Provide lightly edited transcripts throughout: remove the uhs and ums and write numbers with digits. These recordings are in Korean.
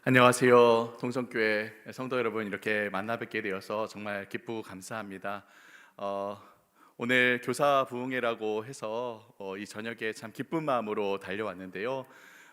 안녕하세요. 동성교회 성도 여러분, 이렇게 만나 뵙게 되어서 정말 기쁘고 감사합니다. 오늘 교사 부흥회라고 해서 이 저녁에 참 기쁜 마음으로 달려왔는데요.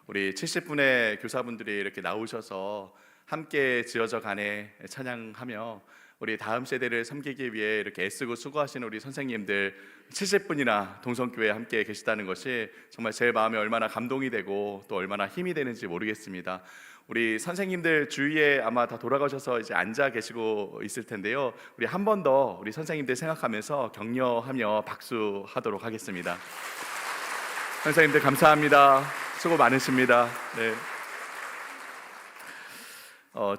우리 70분의 교사분들이 이렇게 나오셔서 함께 지어져 가네 찬양하며 우리 다음 세대를 섬기기 위해 이렇게 애쓰고 수고하시는 우리 선생님들 70분이나 동성교회에 함께 계시다는 것이 정말 제 마음에 얼마나 감동이 되고 또 얼마나 힘이 되는지 모르겠습니다. 우리 선생님들 주위에 아마 다 돌아가셔서 이제 앉아 계시고 있을 텐데요. 우리 한 번 더 우리 선생님들 생각하면서 격려하며 박수하도록 하겠습니다. 선생님들 감사합니다. 수고 많으십니다. 네.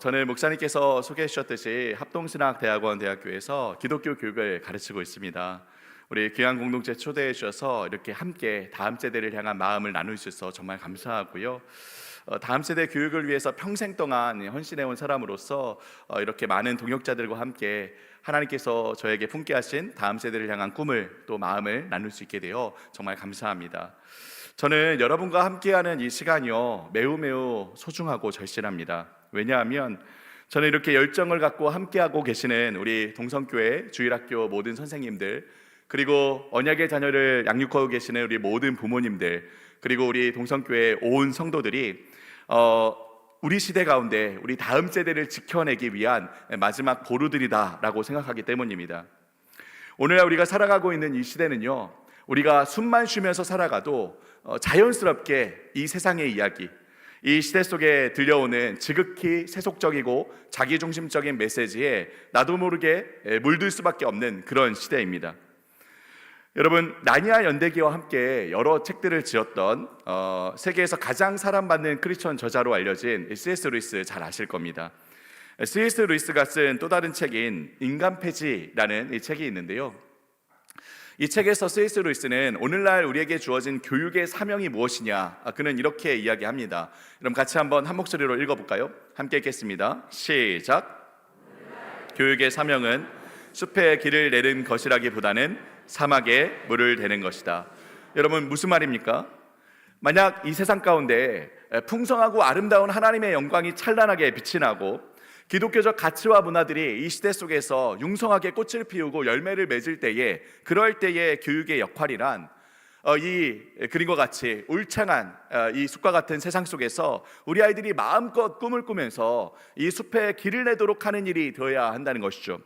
전에 목사님께서 소개해 주셨듯이 합동신학대학원 대학교에서 기독교 교육을 가르치고 있습니다. 우리 귀한 공동체 초대해 주셔서 이렇게 함께 다음 세대를 향한 마음을 나눌 수 있어서 정말 감사하고요. 다음 세대 교육을 위해서 평생 동안 헌신해온 사람으로서 이렇게 많은 동역자들과 함께 하나님께서 저에게 품게 하신 다음 세대를 향한 꿈을 또 마음을 나눌 수 있게 되어 정말 감사합니다. 저는 여러분과 함께하는 이 시간이요 매우 소중하고 절실합니다. 왜냐하면 저는 이렇게 열정을 갖고 함께하고 계시는 우리 동성교회 주일학교 모든 선생님들, 그리고 언약의 자녀를 양육하고 계시는 우리 모든 부모님들, 그리고 우리 동성교회 온 성도들이 우리 시대 가운데 우리 다음 세대를 지켜내기 위한 마지막 보루들이다라고 생각하기 때문입니다. 오늘날 우리가 살아가고 있는 이 시대는요, 우리가 숨만 쉬면서 살아가도 자연스럽게 이 세상의 이야기, 이 시대 속에 들려오는 지극히 세속적이고 자기중심적인 메시지에 나도 모르게 물들 수밖에 없는 그런 시대입니다. 여러분, 나니아 연대기와 함께 여러 책들을 지었던 세계에서 가장 사랑받는 크리스천 저자로 알려진 C.S. 루이스 잘 아실 겁니다. C.S. 루이스가 쓴 또 다른 책인 인간 폐지라는 이 책이 있는데요, 이 책에서 C.S. 루이스는 오늘날 우리에게 주어진 교육의 사명이 무엇이냐, 그는 이렇게 이야기합니다. 그럼 같이 한번 한 목소리로 읽어볼까요? 함께 읽겠습니다. 시작. 교육의 사명은 숲에 길을 내는 것이라기보다는 사막에 물을 대는 것이다. 여러분, 무슨 말입니까? 만약 이 세상 가운데 풍성하고 아름다운 하나님의 영광이 찬란하게 빛이 나고 기독교적 가치와 문화들이 이 시대 속에서 융성하게 꽃을 피우고 열매를 맺을 때에, 그럴 때의 교육의 역할이란 이 그림과 같이 울창한 이 숲과 같은 세상 속에서 우리 아이들이 마음껏 꿈을 꾸면서 이 숲에 길을 내도록 하는 일이 되어야 한다는 것이죠.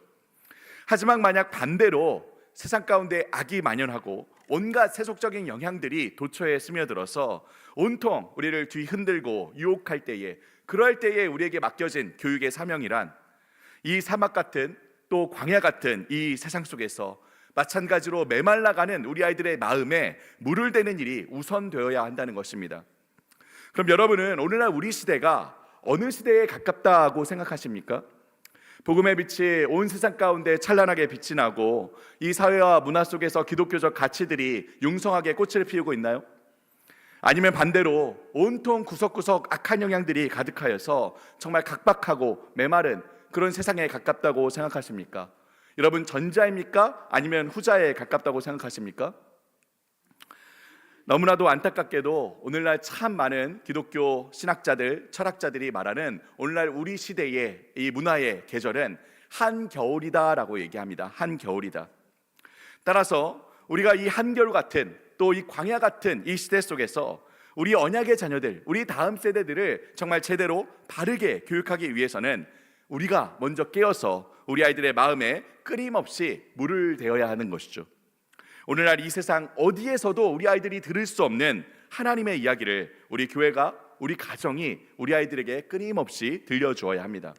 하지만 만약 반대로 세상 가운데 악이 만연하고 온갖 세속적인 영향들이 도처에 스며들어서 온통 우리를 뒤흔들고 유혹할 때에, 그럴 때에 우리에게 맡겨진 교육의 사명이란 이 사막 같은 또 광야 같은 이 세상 속에서 마찬가지로 메말라가는 우리 아이들의 마음에 물을 대는 일이 우선되어야 한다는 것입니다. 그럼 여러분은 오늘날 우리 시대가 어느 시대에 가깝다고 생각하십니까? 복음의 빛이 온 세상 가운데 찬란하게 빛이 나고 이 사회와 문화 속에서 기독교적 가치들이 융성하게 꽃을 피우고 있나요? 아니면 반대로 온통 구석구석 악한 영향들이 가득하여서 정말 각박하고 메마른 그런 세상에 가깝다고 생각하십니까? 여러분, 전자입니까? 아니면 후자에 가깝다고 생각하십니까? 너무나도 안타깝게도 오늘날 참 많은 기독교 신학자들, 철학자들이 말하는 오늘날 우리 시대의 이 문화의 계절은 한겨울이다라고 얘기합니다. 한겨울이다. 따라서 우리가 이 한겨울 같은 또 이 광야 같은 이 시대 속에서 우리 언약의 자녀들, 우리 다음 세대들을 정말 제대로 바르게 교육하기 위해서는 우리가 먼저 깨어서 우리 아이들의 마음에 끊임없이 물을 대어야 하는 것이죠. 오늘날 이 세상 어디에서도 우리 아이들이 들을 수 없는 하나님의 이야기를 우리 교회가, 우리 가정이 우리 아이들에게 끊임없이 들려주어야 합니다.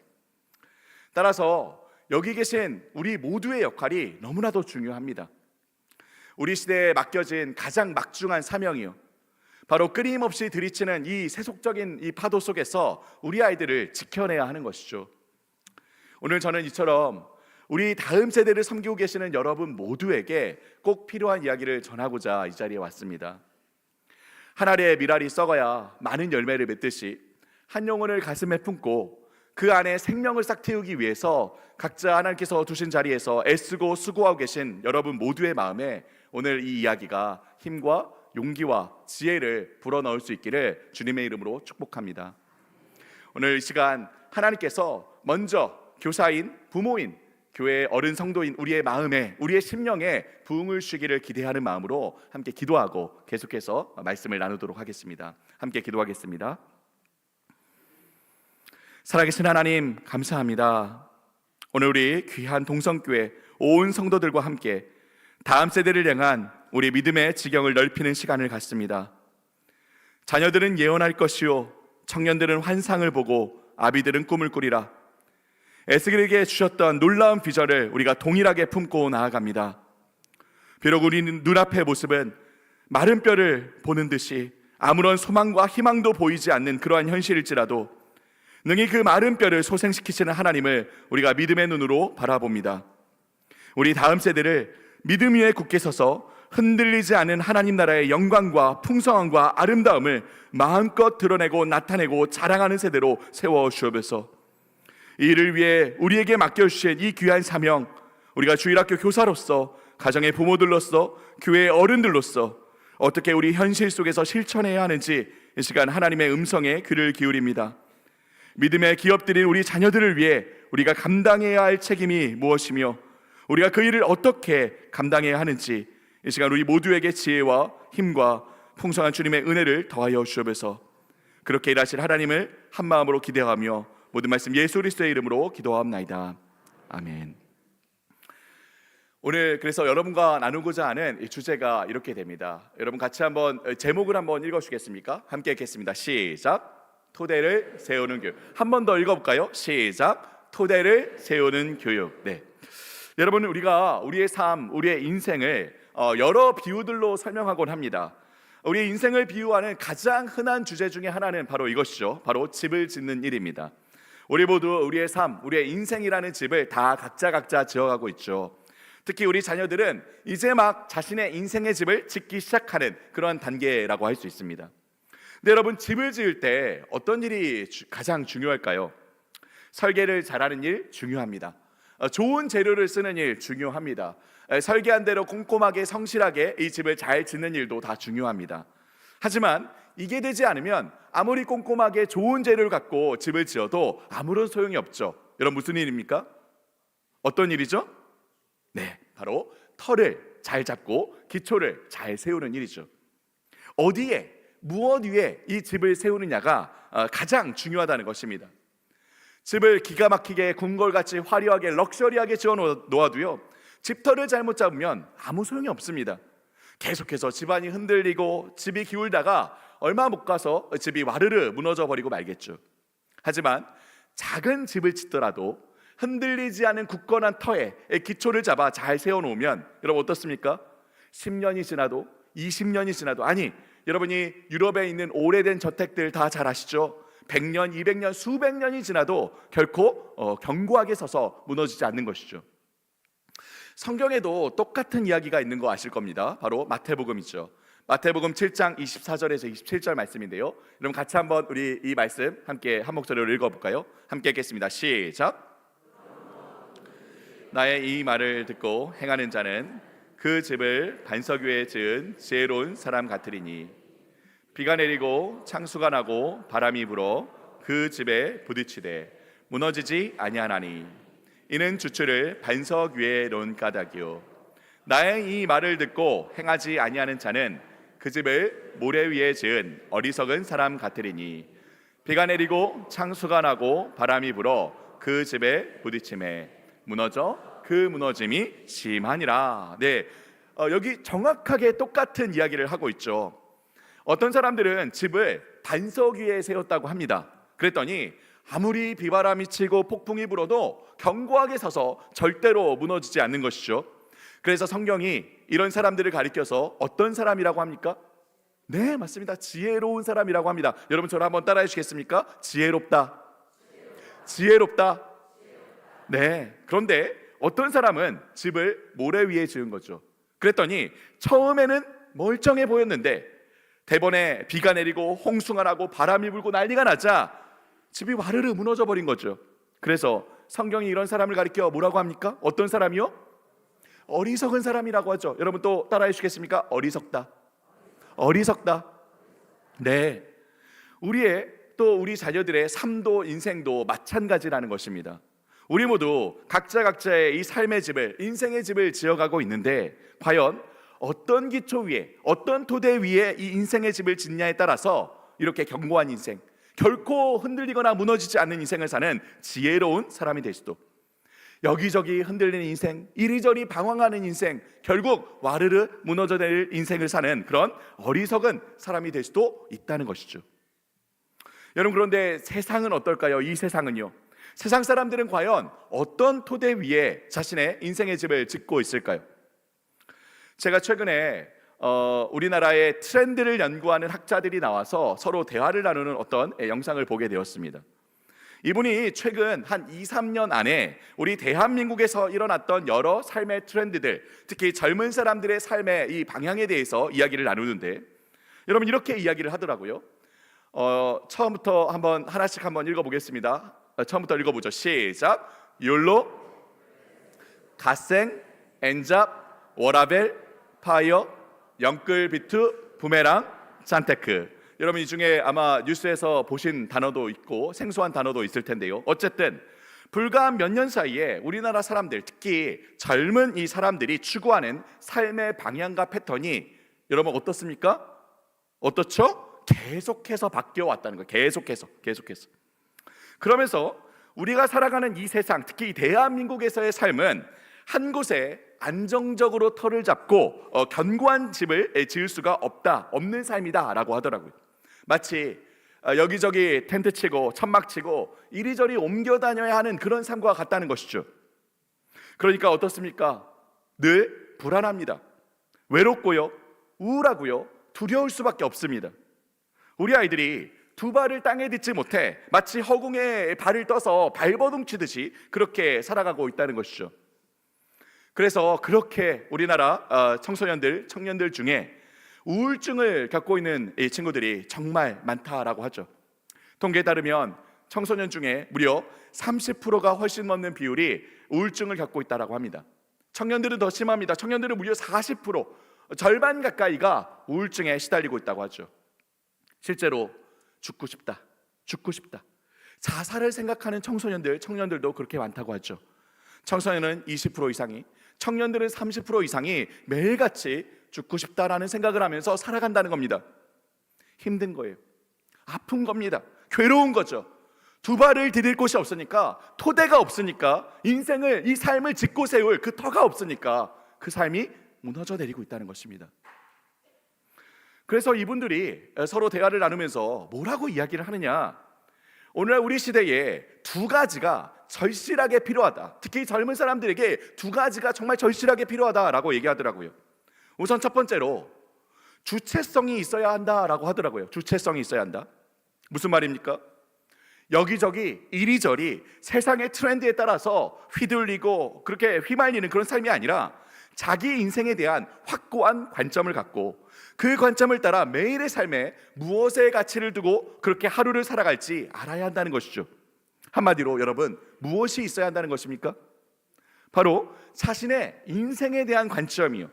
따라서 여기 계신 우리 모두의 역할이 너무나도 중요합니다. 우리 시대에 맡겨진 가장 막중한 사명이요, 바로 끊임없이 들이치는 이 세속적인 이 파도 속에서 우리 아이들을 지켜내야 하는 것이죠. 오늘 저는 이처럼 우리 다음 세대를 섬기고 계시는 여러분 모두에게 꼭 필요한 이야기를 전하고자 이 자리에 왔습니다. 한 알의 밀알이 썩어야 많은 열매를 맺듯이 한 영혼을 가슴에 품고 그 안에 생명을 싹 틔우기 위해서 각자 하나님께서 두신 자리에서 애쓰고 수고하고 계신 여러분 모두의 마음에 오늘 이 이야기가 힘과 용기와 지혜를 불어넣을 수 있기를 주님의 이름으로 축복합니다. 오늘 이 시간 하나님께서 먼저 교사인, 부모인, 교회의 어른 성도인 우리의 마음에, 우리의 심령에 부흥을 주기를 기대하는 마음으로 함께 기도하고 계속해서 말씀을 나누도록 하겠습니다. 함께 기도하겠습니다. 살아계신 하나님, 감사합니다. 오늘 우리 귀한 동성교회 온 성도들과 함께 다음 세대를 향한 우리 믿음의 지경을 넓히는 시간을 갖습니다. 자녀들은 예언할 것이요, 청년들은 환상을 보고 아비들은 꿈을 꾸리라. 에스겔에게 주셨던 놀라운 비전을 우리가 동일하게 품고 나아갑니다. 비록 우리 눈앞의 모습은 마른 뼈를 보는 듯이 아무런 소망과 희망도 보이지 않는 그러한 현실일지라도 능히 그 마른 뼈를 소생시키시는 하나님을 우리가 믿음의 눈으로 바라봅니다. 우리 다음 세대를 믿음 위에 굳게 서서 흔들리지 않은 하나님 나라의 영광과 풍성함과 아름다움을 마음껏 드러내고 나타내고 자랑하는 세대로 세워주옵소서. 이 일을 위해 우리에게 맡겨주신 이 귀한 사명, 우리가 주일학교 교사로서, 가정의 부모들로서, 교회의 어른들로서 어떻게 우리 현실 속에서 실천해야 하는지 이 시간 하나님의 음성에 귀를 기울입니다. 믿음의 기업들인 우리 자녀들을 위해 우리가 감당해야 할 책임이 무엇이며 우리가 그 일을 어떻게 감당해야 하는지 이 시간 우리 모두에게 지혜와 힘과 풍성한 주님의 은혜를 더하여 주옵소서. 그렇게 일하실 하나님을 한마음으로 기대하며 모든 말씀 예수 그리스도의 이름으로 기도하옵나이다. 아멘. 오늘 그래서 여러분과 나누고자 하는 이 주제가 이렇게 됩니다. 여러분 같이 한번 제목을 한번 읽어주겠습니까? 함께 읽겠습니다. 시작. 토대를 세우는 교육. 한 번 더 읽어볼까요? 시작. 토대를 세우는 교육. 네. 여러분, 우리가 우리의 삶, 우리의 인생을 여러 비유들로 설명하곤 합니다. 우리의 인생을 비유하는 가장 흔한 주제 중에 하나는 바로 이것이죠. 바로 집을 짓는 일입니다. 우리 모두 우리의 삶, 우리의 인생이라는 집을 다 각자 지어가고 있죠. 특히 우리 자녀들은 이제 막 자신의 인생의 집을 짓기 시작하는 그런 단계라고 할 수 있습니다. 근데 여러분, 집을 지을 때 어떤 일이 가장 중요할까요? 설계를 잘하는 일 중요합니다. 좋은 재료를 쓰는 일 중요합니다. 설계한 대로 꼼꼼하게 성실하게 이 집을 잘 짓는 일도 다 중요합니다. 하지만 이게 되지 않으면 아무리 꼼꼼하게 좋은 재료를 갖고 집을 지어도 아무런 소용이 없죠. 여러분, 무슨 일입니까? 어떤 일이죠? 네, 바로 터를 잘 잡고 기초를 잘 세우는 일이죠. 어디에, 무엇 위에 이 집을 세우느냐가 가장 중요하다는 것입니다. 집을 기가 막히게 궁궐같이 화려하게 럭셔리하게 지어 놓아도요, 집터를 잘못 잡으면 아무 소용이 없습니다. 계속해서 집안이 흔들리고 집이 기울다가 얼마 못 가서 집이 와르르 무너져 버리고 말겠죠. 하지만 작은 집을 짓더라도 흔들리지 않은 굳건한 터에 기초를 잡아 잘 세워놓으면 여러분 어떻습니까? 10년이 지나도 20년이 지나도, 아니 여러분이 유럽에 있는 오래된 저택들 다 잘 아시죠? 100년, 200년, 수백 년이 지나도 결코 견고하게 서서 무너지지 않는 것이죠. 성경에도 똑같은 이야기가 있는 거 아실 겁니다. 바로 마태복음이죠. 마태복음 7장 24절에서 27절 말씀인데요. 여러분 같이 한번 우리 이 말씀 함께 한 목소리로 읽어볼까요? 함께 읽겠습니다. 시작. 나의 이 말을 듣고 행하는 자는 그 집을 반석 위에 지은 지혜로운 사람 같으리니 비가 내리고 창수가 나고 바람이 불어 그 집에 부딪히되 무너지지 아니하나니 이는 주추를 반석 위에 놓은 까닭이요 나의 이 말을 듣고 행하지 아니하는 자는 그 집을 모래 위에 지은 어리석은 사람 같으리니 비가 내리고 창수가 나고 바람이 불어 그 집에 부딪힘에 무너져 그 무너짐이 심하니라. 네, 여기 정확하게 똑같은 이야기를 하고 있죠. 어떤 사람들은 집을 반석 위에 세웠다고 합니다. 그랬더니 아무리 비바람이 치고 폭풍이 불어도 견고하게 서서 절대로 무너지지 않는 것이죠. 그래서 성경이 이런 사람들을 가리켜서 어떤 사람이라고 합니까? 네, 맞습니다. 지혜로운 사람이라고 합니다. 여러분 저를 한번 따라해 주시겠습니까? 지혜롭다. 지혜롭다. 네, 그런데 어떤 사람은 집을 모래 위에 지은 거죠. 그랬더니 처음에는 멀쩡해 보였는데 대번에 비가 내리고 홍수가 나고 바람이 불고 난리가 나자 집이 와르르 무너져 버린 거죠. 그래서 성경이 이런 사람을 가리켜 뭐라고 합니까? 어떤 사람이요? 어리석은 사람이라고 하죠. 여러분 또 따라해 주시겠습니까? 어리석다. 어리석다. 네, 우리의 또 우리 자녀들의 삶도 인생도 마찬가지라는 것입니다. 우리 모두 각자의 이 삶의 집을, 인생의 집을 지어가고 있는데 과연 어떤 기초 위에, 어떤 토대 위에 이 인생의 집을 짓냐에 따라서 이렇게 견고한 인생, 결코 흔들리거나 무너지지 않는 인생을 사는 지혜로운 사람이 될 수도, 여기저기 흔들리는 인생, 이리저리 방황하는 인생, 결국 와르르 무너져 내릴 인생을 사는 그런 어리석은 사람이 될 수도 있다는 것이죠. 여러분, 그런데 세상은 어떨까요? 이 세상은요, 세상 사람들은 과연 어떤 토대 위에 자신의 인생의 집을 짓고 있을까요? 제가 최근에 우리나라의 트렌드를 연구하는 학자들이 나와서 서로 대화를 나누는 어떤 영상을 보게 되었습니다. 이분이 최근 한 2, 3년 안에 우리 대한민국에서 일어났던 여러 삶의 트렌드들, 특히 젊은 사람들의 삶의 이 방향에 대해서 이야기를 나누는데, 여러분 이렇게 이야기를 하더라고요. 처음부터 하나씩 읽어보겠습니다. 처음부터 읽어보죠. 시작. 욜로, 갓생, 엔잡, 워라벨, 파이어, 영끌비투, 부메랑, 짠테크. 여러분 이 중에 아마 뉴스에서 보신 단어도 있고 생소한 단어도 있을 텐데요. 어쨌든 불과 몇 년 사이에 우리나라 사람들, 특히 젊은 이 사람들이 추구하는 삶의 방향과 패턴이 여러분 어떻습니까? 어떻죠? 계속해서 바뀌어 왔다는 거예요. 계속해서. 그러면서 우리가 살아가는 이 세상, 특히 대한민국에서의 삶은 한 곳에 안정적으로 터를 잡고 견고한 집을 지을 수가 없는 삶이다라고 하더라고요. 마치 여기저기 텐트 치고 천막 치고 이리저리 옮겨 다녀야 하는 그런 삶과 같다는 것이죠. 그러니까 어떻습니까? 늘 불안합니다. 외롭고요, 우울하고요, 두려울 수밖에 없습니다. 우리 아이들이 두 발을 땅에 딛지 못해 마치 허공에 발을 떠서 발버둥 치듯이 그렇게 살아가고 있다는 것이죠. 그래서 그렇게 우리나라 청년들 중에 우울증을 겪고 있는 이 친구들이 정말 많다라고 하죠. 통계에 따르면 청소년 중에 무려 30%가 훨씬 넘는 비율이 우울증을 겪고 있다라고 합니다. 청년들은 더 심합니다. 청년들은 무려 40%, 절반 가까이가 우울증에 시달리고 있다고 하죠. 실제로 죽고 싶다, 자살을 생각하는 청년들도 그렇게 많다고 하죠. 청소년은 20% 이상이, 청년들은 30% 이상이 매일같이 죽고 싶다라는 생각을 하면서 살아간다는 겁니다. 힘든 거예요. 아픈 겁니다. 괴로운 거죠. 두 발을 디딜 곳이 없으니까, 토대가 없으니까, 이 삶을 짓고 세울 그 터가 없으니까 그 삶이 무너져 내리고 있다는 것입니다. 그래서 이분들이 서로 대화를 나누면서 뭐라고 이야기를 하느냐, 오늘날 우리 시대에 두 가지가 절실하게 필요하다, 특히 젊은 사람들에게 두 가지가 정말 절실하게 필요하다라고 얘기하더라고요. 우선 첫 번째로 주체성이 있어야 한다라고 하더라고요. 주체성이 있어야 한다. 무슨 말입니까? 여기저기 이리저리 세상의 트렌드에 따라서 휘둘리고 그렇게 휘말리는 그런 삶이 아니라 자기 인생에 대한 확고한 관점을 갖고 그 관점을 따라 매일의 삶에 무엇의 가치를 두고 그렇게 하루를 살아갈지 알아야 한다는 것이죠. 한마디로 여러분, 무엇이 있어야 한다는 것입니까? 바로 자신의 인생에 대한 관점이요,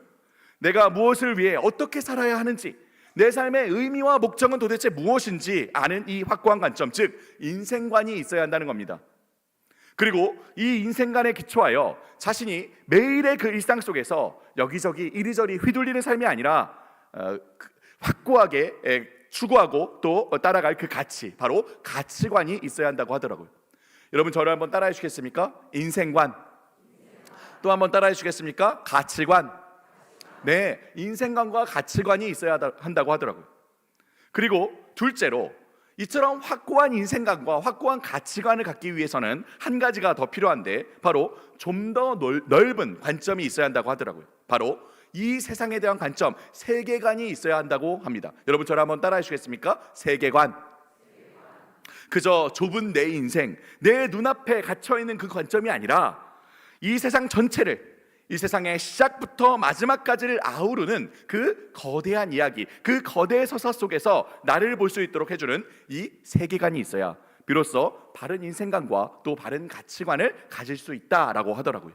내가 무엇을 위해 어떻게 살아야 하는지, 내 삶의 의미와 목적은 도대체 무엇인지 아는 이 확고한 관점, 즉 인생관이 있어야 한다는 겁니다. 그리고 이 인생관에 기초하여 자신이 매일의 그 일상 속에서 여기저기 이리저리 휘둘리는 삶이 아니라 확고하게 추구하고 또 따라갈 그 가치, 바로 가치관이 있어야 한다고 하더라고요. 여러분 저를 한번 따라해 주시겠습니까? 인생관. 또 한번 따라해 주시겠습니까? 가치관. 네, 인생관과 가치관이 있어야 한다고 하더라고요. 그리고 둘째로 이처럼 확고한 인생관과 확고한 가치관을 갖기 위해서는 한 가지가 더 필요한데, 바로 좀 더 넓은 관점이 있어야 한다고 하더라고요. 바로 이 세상에 대한 관점, 세계관이 있어야 한다고 합니다. 여러분 저를 한번 따라해 주시겠습니까? 세계관. 그저 좁은 내 인생, 내 눈앞에 갇혀있는 그 관점이 아니라 이 세상 전체를, 이 세상의 시작부터 마지막까지를 아우르는 그 거대한 이야기, 그 거대 서사 속에서 나를 볼 수 있도록 해주는 이 세계관이 있어야 비로소 바른 인생관과 또 바른 가치관을 가질 수 있다라고 하더라고요.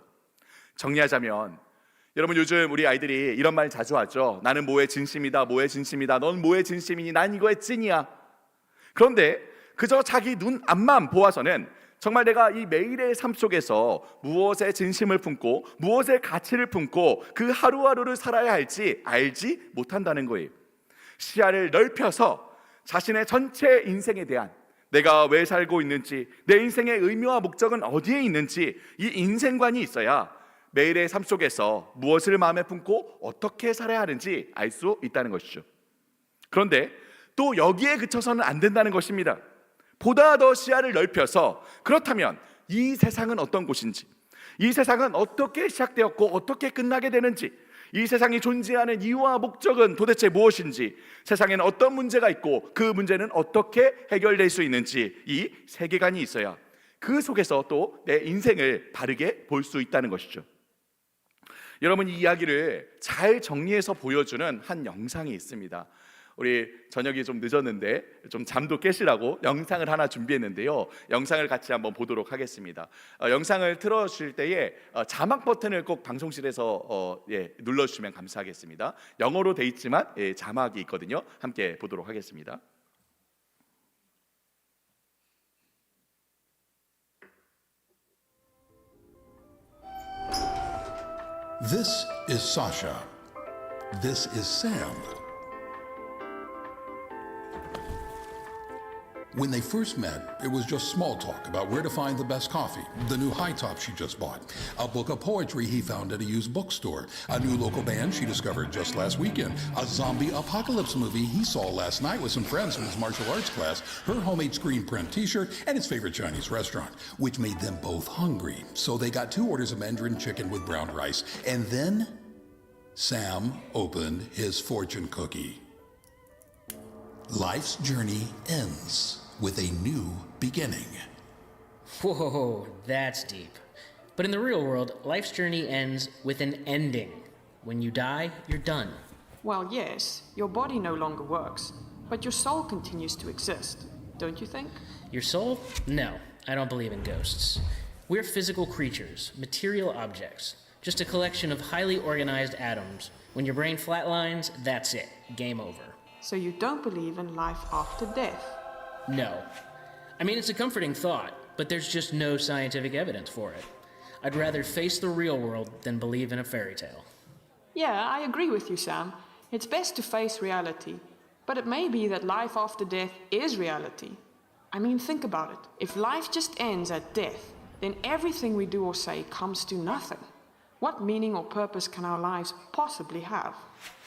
정리하자면, 여러분 요즘 우리 아이들이 이런 말 자주 하죠. 나는 뭐에 진심이다, 넌 뭐에 진심이니, 난 이거에 찐이야. 그런데 그저 자기 눈 앞만 보아서는 정말 내가 이 매일의 삶 속에서 무엇에 진심을 품고 무엇의 가치를 품고 그 하루하루를 살아야 할지 알지 못한다는 거예요. 시야를 넓혀서 자신의 전체 인생에 대한, 내가 왜 살고 있는지, 내 인생의 의미와 목적은 어디에 있는지, 이 인생관이 있어야 매일의 삶 속에서 무엇을 마음에 품고 어떻게 살아야 하는지 알 수 있다는 것이죠. 그런데 또 여기에 그쳐서는 안 된다는 것입니다. 보다 더 시야를 넓혀서, 그렇다면 이 세상은 어떤 곳인지, 이 세상은 어떻게 시작되었고 어떻게 끝나게 되는지, 이 세상이 존재하는 이유와 목적은 도대체 무엇인지, 세상에는 어떤 문제가 있고 그 문제는 어떻게 해결될 수 있는지, 이 세계관이 있어야 그 속에서 또 내 인생을 바르게 볼 수 있다는 것이죠. 여러분, 이 이야기를 잘 정리해서 보여주는 한 영상이 있습니다. 우리 저녁이 좀 늦었는데 좀 잠도 깨시라고 영상을 하나 준비했는데요. 영상을 같이 한번 보도록 하겠습니다. 영상을 틀어주실 때에 자막 버튼을 꼭 방송실에서 눌러주시면 감사하겠습니다. 영어로 돼 있지만 자막이 있거든요. 함께 보도록 하겠습니다. This is Sasha. This is Sam. When they first met, it was just small talk about where to find the best coffee, the new high top she just bought, a book of poetry he found at a used bookstore, a new local band she discovered just last weekend, a zombie apocalypse movie he saw last night with some friends from his martial arts class, her homemade screen print t-shirt, and his favorite Chinese restaurant, which made them both hungry. So they got 2 orders of Mandarin chicken with brown rice. And then Sam opened his fortune cookie. Life's journey ends with a new beginning. Whoa, that's deep. But in the real world, life's journey ends with an ending. When you die, you're done. Well, yes, your body no longer works, but your soul continues to exist, don't you think? Your soul? No, I don't believe in ghosts. We're physical creatures, material objects, just a collection of highly organized atoms. When your brain flatlines, that's it. Game over. So you don't believe in life after death? No. I mean, it's a comforting thought, but there's just no scientific evidence for it. I'd rather face the real world than believe in a fairy tale. Yeah, I agree with you, Sam. It's best to face reality. But it may be that life after death is reality. I mean, think about it. If life just ends at death, then everything we do or say comes to nothing. What meaning or purpose can our lives possibly have?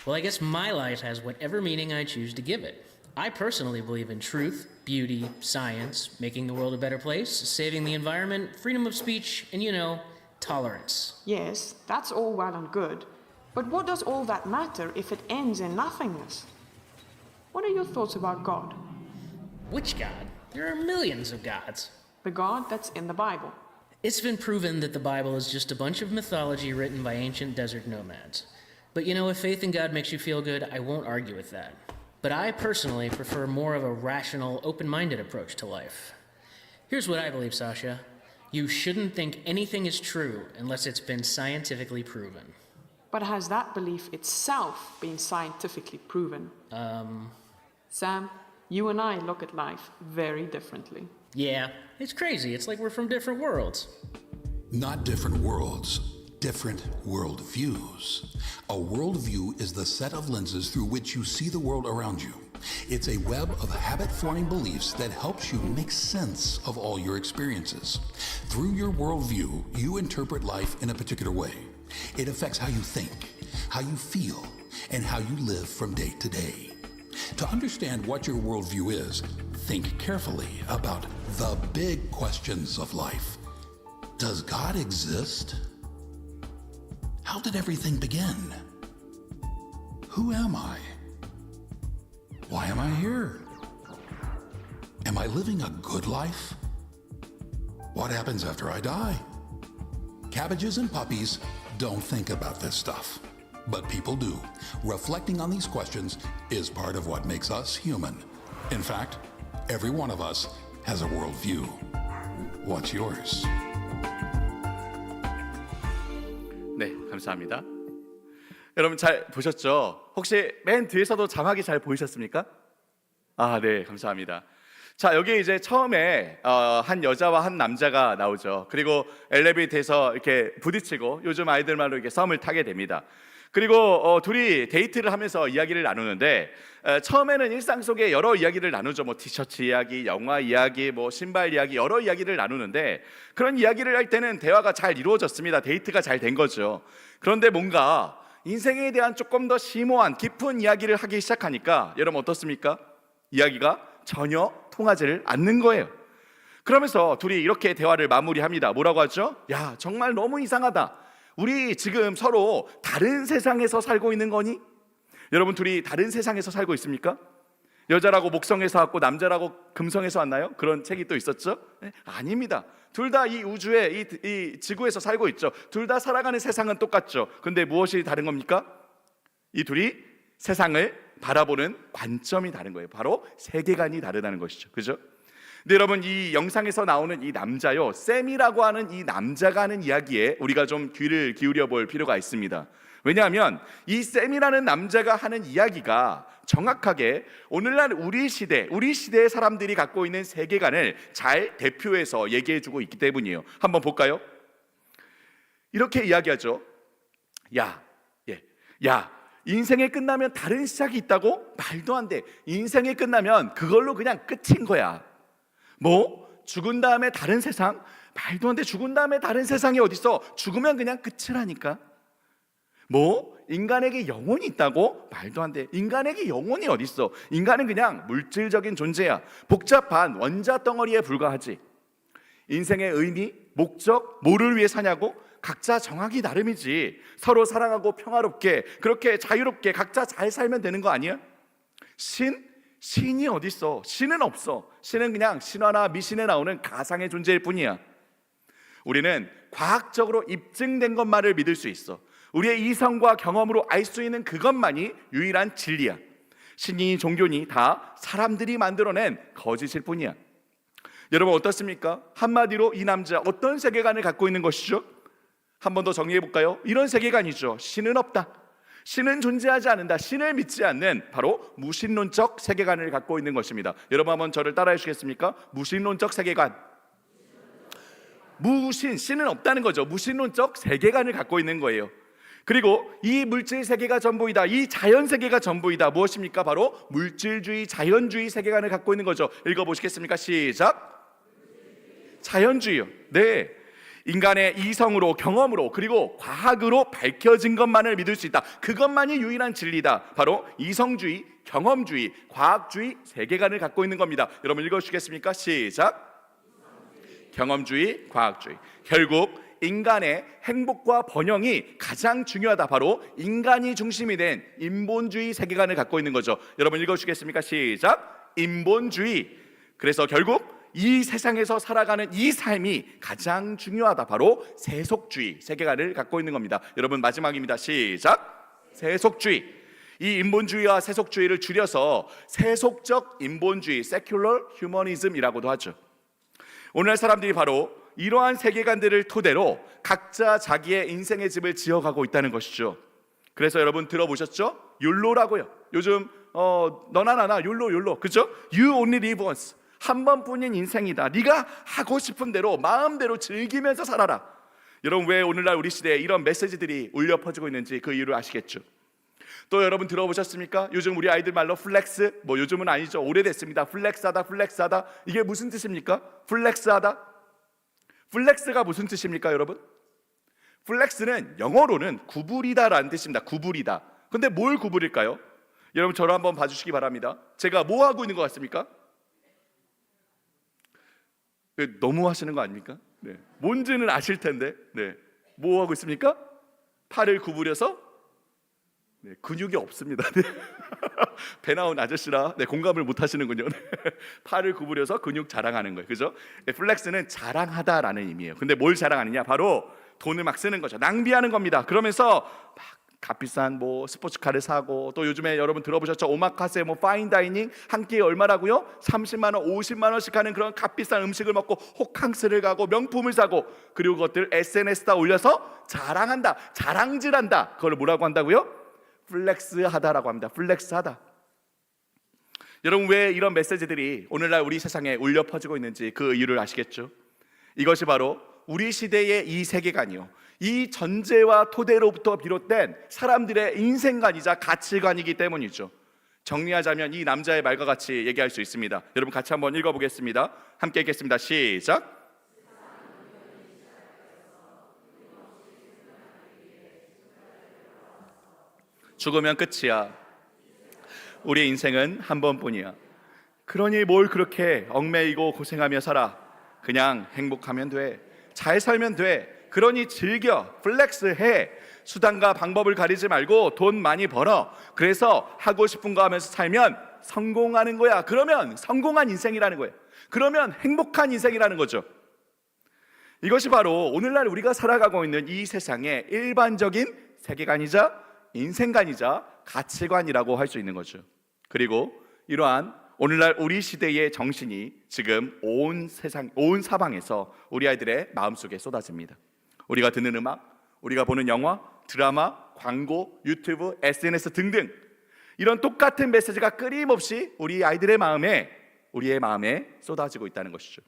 Well, I guess my life has whatever meaning I choose to give it. I personally believe in truth, beauty, science, making the world a better place, saving the environment, freedom of speech, and, tolerance. Yes, that's all well and good. But what does all that matter if it ends in nothingness? What are your thoughts about God? Which God? There are millions of gods. The God that's in the Bible. It's been proven that the Bible is just a bunch of mythology written by ancient desert nomads. But if faith in God makes you feel good, I won't argue with that. But I personally prefer more of a rational, open-minded approach to life. Here's what I believe, Sasha. You shouldn't think anything is true unless it's been scientifically proven. But has that belief itself been scientifically proven? Sam, you and I look at life very differently. Yeah, it's crazy. It's like we're from different worlds. Not different worlds, different worldviews. A worldview is the set of lenses through which you see the world around you. It's a web of habit-forming beliefs that helps you make sense of all your experiences. Through your worldview, you interpret life in a particular way. It affects how you think, how you feel, and how you live from day to day. To understand what your worldview is, think carefully about the big questions of life. Does God exist? How did everything begin? Who am I? Why am I here? Am I living a good life? What happens after I die? Cabbages and puppies don't think about this stuff, but people do. Reflecting on these questions is part of what makes us human. In fact, every one of us has a worldview. What's yours? 네, 감사합니다. 여러분 잘 보셨죠? 혹시 맨 뒤에서도 자막이 잘 보이셨습니까? 아, 네, 감사합니다. 자, 여기 이제 처음에 한 여자와 한 남자가 나오죠. 그리고 엘리베이터에서 이렇게 부딪히고 요즘 아이들 말로 이렇게 썸을 타게 됩니다. 그리고 둘이 데이트를 하면서 이야기를 나누는데 처음에는 일상 속에 여러 이야기를 나누죠. 뭐 티셔츠 이야기, 영화 이야기, 뭐 신발 이야기, 여러 이야기를 나누는데 그런 이야기를 할 때는 대화가 잘 이루어졌습니다. 데이트가 잘 된 거죠. 그런데 뭔가 인생에 대한 조금 더 심오한 깊은 이야기를 하기 시작하니까 여러분 어떻습니까? 이야기가 전혀 통하지를 않는 거예요. 그러면서 둘이 이렇게 대화를 마무리합니다. 뭐라고 하죠? 야, 정말 너무 이상하다. 우리 지금 서로 다른 세상에서 살고 있는 거니? 여러분, 둘이 다른 세상에서 살고 있습니까? 여자라고 목성에서 왔고 남자라고 금성에서 왔나요? 그런 책이 또 있었죠? 네? 아닙니다. 둘 다 이 우주에 이 지구에서 살고 있죠. 둘 다 살아가는 세상은 똑같죠. 근데 무엇이 다른 겁니까? 이 둘이 세상을 바라보는 관점이 다른 거예요. 바로 세계관이 다르다는 것이죠. 그죠? 근데 여러분, 이 영상에서 나오는 이 남자요, 샘이라고 하는 이 남자가 하는 이야기에 우리가 좀 귀를 기울여 볼 필요가 있습니다. 왜냐하면 이 샘이라는 남자가 하는 이야기가 정확하게 오늘날 우리 시대의 사람들이 갖고 있는 세계관을 잘 대표해서 얘기해주고 있기 때문이에요. 한번 볼까요? 이렇게 이야기하죠. 야, 인생이 끝나면 다른 시작이 있다고? 말도 안 돼. 인생이 끝나면 그걸로 그냥 끝인 거야. 뭐? 죽은 다음에 다른 세상? 말도 안 돼. 죽은 다음에 다른 세상이 어딨어? 죽으면 그냥 끝이라니까. 뭐? 인간에게 영혼이 있다고? 말도 안 돼. 인간에게 영혼이 어딨어? 인간은 그냥 물질적인 존재야. 복잡한 원자 덩어리에 불과하지. 인생의 의미, 목적, 뭐를 위해 사냐고? 각자 정하기 나름이지. 서로 사랑하고 평화롭게, 그렇게 자유롭게 각자 잘 살면 되는 거 아니야? 신이 어딨어? 신은 없어. 신은 그냥 신화나 미신에 나오는 가상의 존재일 뿐이야. 우리는 과학적으로 입증된 것만을 믿을 수 있어. 우리의 이성과 경험으로 알 수 있는 그것만이 유일한 진리야. 신이 종교니 다 사람들이 만들어낸 거짓일 뿐이야. 여러분 어떻습니까? 한마디로 이 남자 어떤 세계관을 갖고 있는 것이죠? 한 번 더 정리해 볼까요? 이런 세계관이죠. 신은 없다. 신은 존재하지 않는다. 신을 믿지 않는 바로 무신론적 세계관을 갖고 있는 것입니다. 여러분 한번 저를 따라해 주시겠습니까? 무신론적 세계관. 신은 없다는 거죠. 무신론적 세계관을 갖고 있는 거예요. 그리고 이 물질 세계가 전부이다. 이 자연 세계가 전부이다. 무엇입니까? 바로 물질주의, 자연주의 세계관을 갖고 있는 거죠. 읽어보시겠습니까? 시작. 자연주의요. 네. 인간의 이성으로, 경험으로, 그리고 과학으로 밝혀진 것만을 믿을 수 있다. 그것만이 유일한 진리다. 바로 이성주의, 경험주의, 과학주의 세계관을 갖고 있는 겁니다. 여러분 읽어주시겠습니까? 시작. 경험주의, 과학주의. 결국 인간의 행복과 번영이 가장 중요하다. 바로 인간이 중심이 된 인본주의 세계관을 갖고 있는 거죠. 여러분 읽어주시겠습니까? 시작. 인본주의. 그래서 결국 이 세상에서 살아가는 이 삶이 가장 중요하다. 바로 세속주의 세계관을 갖고 있는 겁니다. 여러분 마지막입니다. 시작. 세속주의. 이 인본주의와 세속주의를 줄여서 세속적 인본주의, secular humanism이라고도 하죠. 오늘날 사람들이 바로 이러한 세계관들을 토대로 각자 자기의 인생의 집을 지어가고 있다는 것이죠. 그래서 여러분 들어보셨죠? 욜로라고요. 요즘 너나 나나 욜로 그죠? You only live once. 한 번뿐인 인생이다. 네가 하고 싶은 대로 마음대로 즐기면서 살아라. 여러분 왜 오늘날 우리 시대에 이런 메시지들이 울려 퍼지고 있는지 그 이유를 아시겠죠? 또 여러분 들어보셨습니까? 요즘 우리 아이들 말로 플렉스, 뭐 요즘은 아니죠. 오래됐습니다. 플렉스하다. 이게 무슨 뜻입니까? 플렉스하다. 플렉스가 무슨 뜻입니까, 여러분? 플렉스는 영어로는 구부리다라는 뜻입니다. 구부리다. 근데 뭘 구부릴까요? 여러분 저를 한번 봐주시기 바랍니다. 제가 뭐 하고 있는 것 같습니까? 너무 하시는 거 아닙니까? 네. 뭔지는 아실 텐데, 네. 뭐 하고 있습니까? 팔을 구부려서 근육이 없습니다. 네. 배 나온 아저씨라 공감을 못 하시는군요. 팔을 구부려서 근육 자랑하는 거예요. 그죠? 플렉스는 자랑하다라는 의미예요. 근데 뭘 자랑하느냐? 바로 돈을 막 쓰는 거죠. 낭비하는 겁니다. 그러면서 막 값비싼 뭐 스포츠카를 사고, 또 요즘에 여러분 들어보셨죠? 오마카세 뭐 파인다이닝 한 끼에 얼마라고요? 30만 원, 50만 원씩 하는 그런 값비싼 음식을 먹고 호캉스를 가고 명품을 사고, 그리고 그것들 SNS에다 올려서 자랑한다, 자랑질한다. 그걸 뭐라고 한다고요? 플렉스하다라고 합니다. 플렉스하다. 여러분, 왜 이런 메시지들이 오늘날 우리 세상에 울려 퍼지고 있는지 그 이유를 아시겠죠? 이것이 바로 우리 시대의 이 세계관이요, 이 전제와 토대로부터 비롯된 사람들의 인생관이자 가치관이기 때문이죠. 정리하자면 이 남자의 말과 같이 얘기할 수 있습니다. 여러분 같이 한번 읽어보겠습니다. 함께 읽겠습니다. 시작. 죽으면 끝이야. 우리 인생은 한 번뿐이야. 그러니 뭘 그렇게 얽매이고 고생하며 살아. 그냥 행복하면 돼. 잘 살면 돼. 그러니 즐겨, 플렉스해. 수단과 방법을 가리지 말고 돈 많이 벌어. 그래서 하고 싶은 거 하면서 살면 성공하는 거야. 그러면 성공한 인생이라는 거예요. 그러면 행복한 인생이라는 거죠. 이것이 바로 오늘날 우리가 살아가고 있는 이 세상의 일반적인 세계관이자 인생관이자 가치관이라고 할 수 있는 거죠. 그리고 이러한 오늘날 우리 시대의 정신이 지금 온 세상, 온 사방에서 우리 아이들의 마음속에 쏟아집니다. 우리가 듣는 음악, 우리가 보는 영화, 드라마, 광고, 유튜브, SNS 등등 이런 똑같은 메시지가 끊임없이 우리 아이들의 마음에, 우리의 마음에 쏟아지고 있다는 것이죠.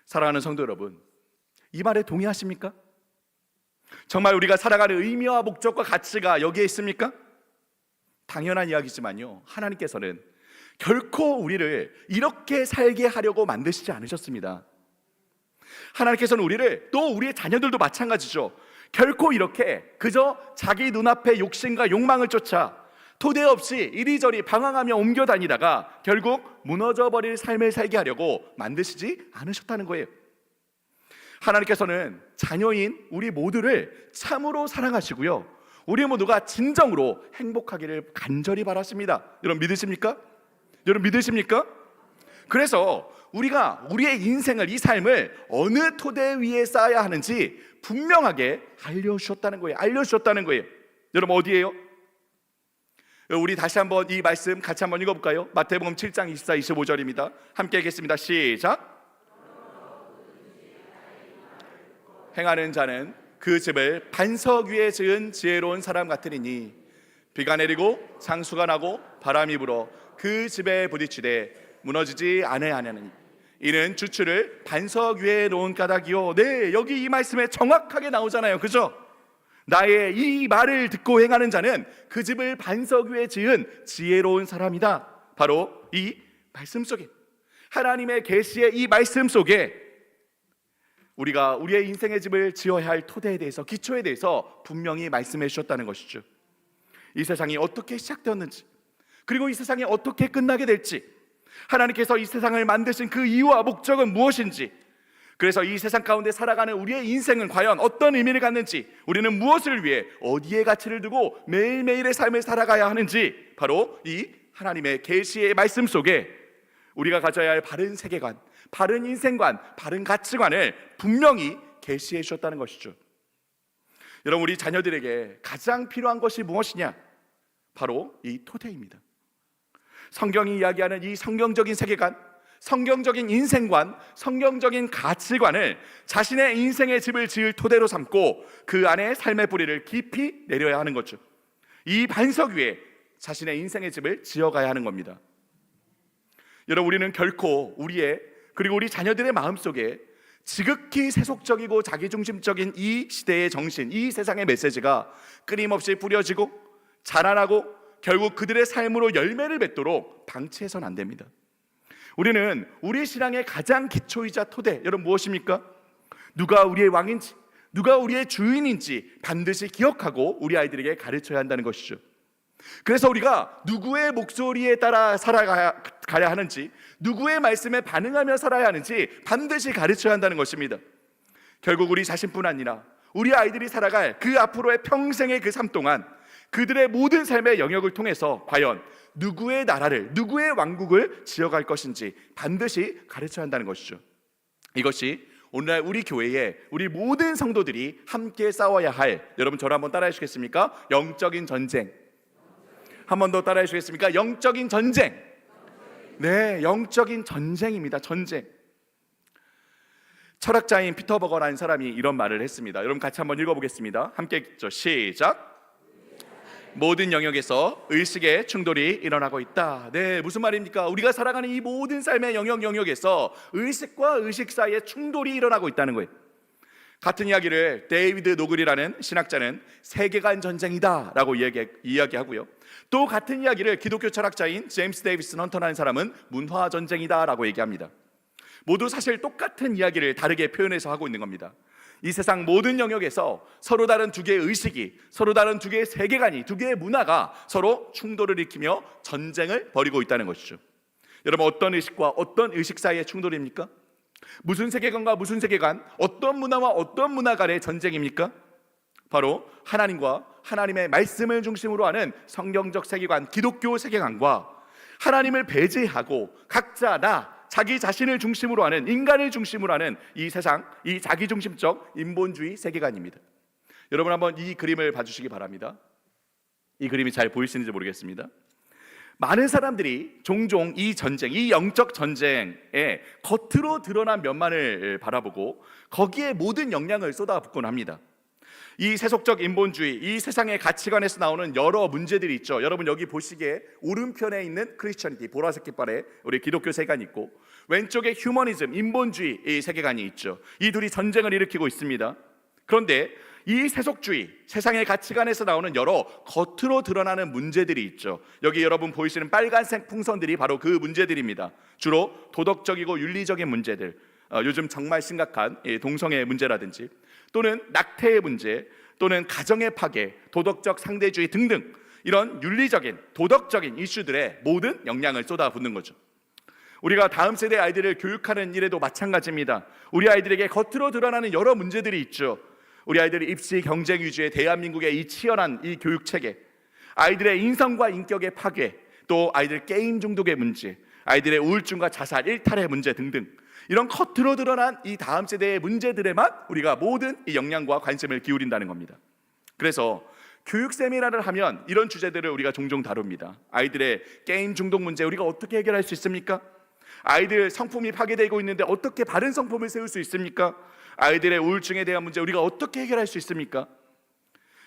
사랑하는 성도 여러분, 이 말에 동의하십니까? 정말 우리가 살아가는 의미와 목적과 가치가 여기에 있습니까? 당연한 이야기지만요, 하나님께서는 결코 우리를 이렇게 살게 하려고 만드시지 않으셨습니다. 하나님께서는 우리를, 또 우리의 자녀들도 마찬가지죠, 결코 이렇게 그저 자기 눈앞의 욕심과 욕망을 쫓아 토대 없이 이리저리 방황하며 옮겨 다니다가 결국 무너져버릴 삶을 살게 하려고 만드시지 않으셨다는 거예요. 하나님께서는 자녀인 우리 모두를 참으로 사랑하시고요, 우리 모두가 진정으로 행복하기를 간절히 바라십니다. 여러분 믿으십니까? 여러분 믿으십니까? 그래서 우리가 우리의 인생을, 이 삶을 어느 토대 위에 쌓아야 하는지 분명하게 알려주셨다는 거예요. 알려주셨다는 거예요. 여러분 어디예요? 우리 다시 한번 이 말씀 같이 한번 읽어볼까요? 마태복음 7장 24, 25절입니다. 함께 읽겠습니다. 시작. 행하는 자는 그 집을 반석 위에 지은 지혜로운 사람 같으리니 비가 내리고 장수가 나고 바람이 불어 그 집에 부딪히되 무너지지 아니하느니 이는 주추를 반석 위에 놓은 까닭이요. 네, 여기 이 말씀에 정확하게 나오잖아요, 그죠? 나의 이 말을 듣고 행하는 자는 그 집을 반석 위에 지은 지혜로운 사람이다. 바로 이 말씀 속에, 하나님의 계시의 이 말씀 속에 우리가 우리의 인생의 집을 지어야 할 토대에 대해서, 기초에 대해서 분명히 말씀해 주셨다는 것이죠. 이 세상이 어떻게 시작되었는지, 그리고 이 세상이 어떻게 끝나게 될지, 하나님께서 이 세상을 만드신 그 이유와 목적은 무엇인지, 그래서 이 세상 가운데 살아가는 우리의 인생은 과연 어떤 의미를 갖는지, 우리는 무엇을 위해 어디에 가치를 두고 매일매일의 삶을 살아가야 하는지, 바로 이 하나님의 계시의 말씀 속에 우리가 가져야 할 바른 세계관, 바른 인생관, 바른 가치관을 분명히 계시해 주셨다는 것이죠. 여러분, 우리 자녀들에게 가장 필요한 것이 무엇이냐? 바로 이 토대입니다. 성경이 이야기하는 이 성경적인 세계관, 성경적인 인생관, 성경적인 가치관을 자신의 인생의 집을 지을 토대로 삼고 그 안에 삶의 뿌리를 깊이 내려야 하는 거죠. 이 반석 위에 자신의 인생의 집을 지어가야 하는 겁니다. 여러분, 우리는 결코 우리의, 그리고 우리 자녀들의 마음속에 지극히 세속적이고 자기중심적인 이 시대의 정신, 이 세상의 메시지가 끊임없이 뿌려지고 자라나고 결국 그들의 삶으로 열매를 맺도록 방치해서는 안 됩니다. 우리는 우리 신앙의 가장 기초이자 토대, 여러분 무엇입니까? 누가 우리의 왕인지, 누가 우리의 주인인지 반드시 기억하고 우리 아이들에게 가르쳐야 한다는 것이죠. 그래서 우리가 누구의 목소리에 따라 살아가야 하는지, 누구의 말씀에 반응하며 살아야 하는지 반드시 가르쳐야 한다는 것입니다. 결국 우리 자신뿐 아니라 우리 아이들이 살아갈 그 앞으로의 평생의 그 삶 동안 그들의 모든 삶의 영역을 통해서 과연 누구의 나라를, 누구의 왕국을 지어갈 것인지 반드시 가르쳐야 한다는 것이죠. 이것이 오늘날 우리 교회에 우리 모든 성도들이 함께 싸워야 할, 여러분 저를 한번 따라해 주시겠습니까? 영적인 전쟁. 한 번 더 따라해 주시겠습니까? 영적인 전쟁. 네, 영적인 전쟁입니다. 전쟁. 철학자인 피터 버거라는 사람이 이런 말을 했습니다. 여러분 같이 한번 읽어보겠습니다. 함께 읽죠. 시작. 모든 영역에서 의식의 충돌이 일어나고 있다. 네, 무슨 말입니까? 우리가 살아가는 이 모든 삶의 영역에서 의식과 의식 사이에 충돌이 일어나고 있다는 거예요. 같은 이야기를 데이비드 노글이라는 신학자는 세계관 전쟁이다라고 이야기하고요. 또 같은 이야기를 기독교 철학자인 제임스 데이비스 헌터라는 사람은 문화 전쟁이다라고 얘기합니다. 모두 사실 똑같은 이야기를 다르게 표현해서 하고 있는 겁니다. 이 세상 모든 영역에서 서로 다른 두 개의 의식이, 서로 다른 두 개의 세계관이, 두 개의 문화가 서로 충돌을 일으키며 전쟁을 벌이고 있다는 것이죠. 여러분, 어떤 의식과 어떤 의식 사이의 충돌입니까? 무슨 세계관과 무슨 세계관, 어떤 문화와 어떤 문화 간의 전쟁입니까? 바로 하나님과 하나님의 말씀을 중심으로 하는 성경적 세계관, 기독교 세계관과 하나님을 배제하고 각자 자기 자신을 중심으로 하는, 인간을 중심으로 하는 이 세상, 이 자기중심적 인본주의 세계관입니다. 여러분, 한번 이 그림을 봐주시기 바랍니다. 이 그림이 잘 보이시는지 모르겠습니다. 많은 사람들이 종종 이 전쟁, 이 영적 전쟁의 겉으로 드러난 면만을 바라보고 거기에 모든 영향을 쏟아붓곤 합니다. 이 세속적 인본주의, 이 세상의 가치관에서 나오는 여러 문제들이 있죠. 여러분, 여기 보시기에 오른편에 있는 크리스천리티, 보라색 깃발에 우리 기독교 세계관이 있고, 왼쪽에 휴머니즘, 인본주의 이 세계관이 있죠. 이 둘이 전쟁을 일으키고 있습니다. 그런데 이 세속주의, 세상의 가치관에서 나오는 여러 겉으로 드러나는 문제들이 있죠. 여기 여러분 보이시는 빨간색 풍선들이 바로 그 문제들입니다. 주로 도덕적이고 윤리적인 문제들, 요즘 정말 심각한 동성애 문제라든지, 또는 낙태의 문제, 또는 가정의 파괴, 도덕적 상대주의 등등, 이런 윤리적인, 도덕적인 이슈들에 모든 영향을 쏟아붓는 거죠. 우리가 다음 세대 아이들을 교육하는 일에도 마찬가지입니다. 우리 아이들에게 겉으로 드러나는 여러 문제들이 있죠. 우리 아이들이 입시 경쟁 위주의 대한민국의 이 치열한 이 교육 체계, 아이들의 인성과 인격의 파괴, 또 아이들 게임 중독의 문제, 아이들의 우울증과 자살, 일탈의 문제 등등, 이런 겉으로 드러난 이 다음 세대의 문제들에만 우리가 모든 이 영향과 관심을 기울인다는 겁니다. 그래서 교육 세미나를 하면 이런 주제들을 우리가 종종 다룹니다. 아이들의 게임 중독 문제 우리가 어떻게 해결할 수 있습니까? 아이들 성품이 파괴되고 있는데 어떻게 바른 성품을 세울 수 있습니까? 아이들의 우울증에 대한 문제 우리가 어떻게 해결할 수 있습니까?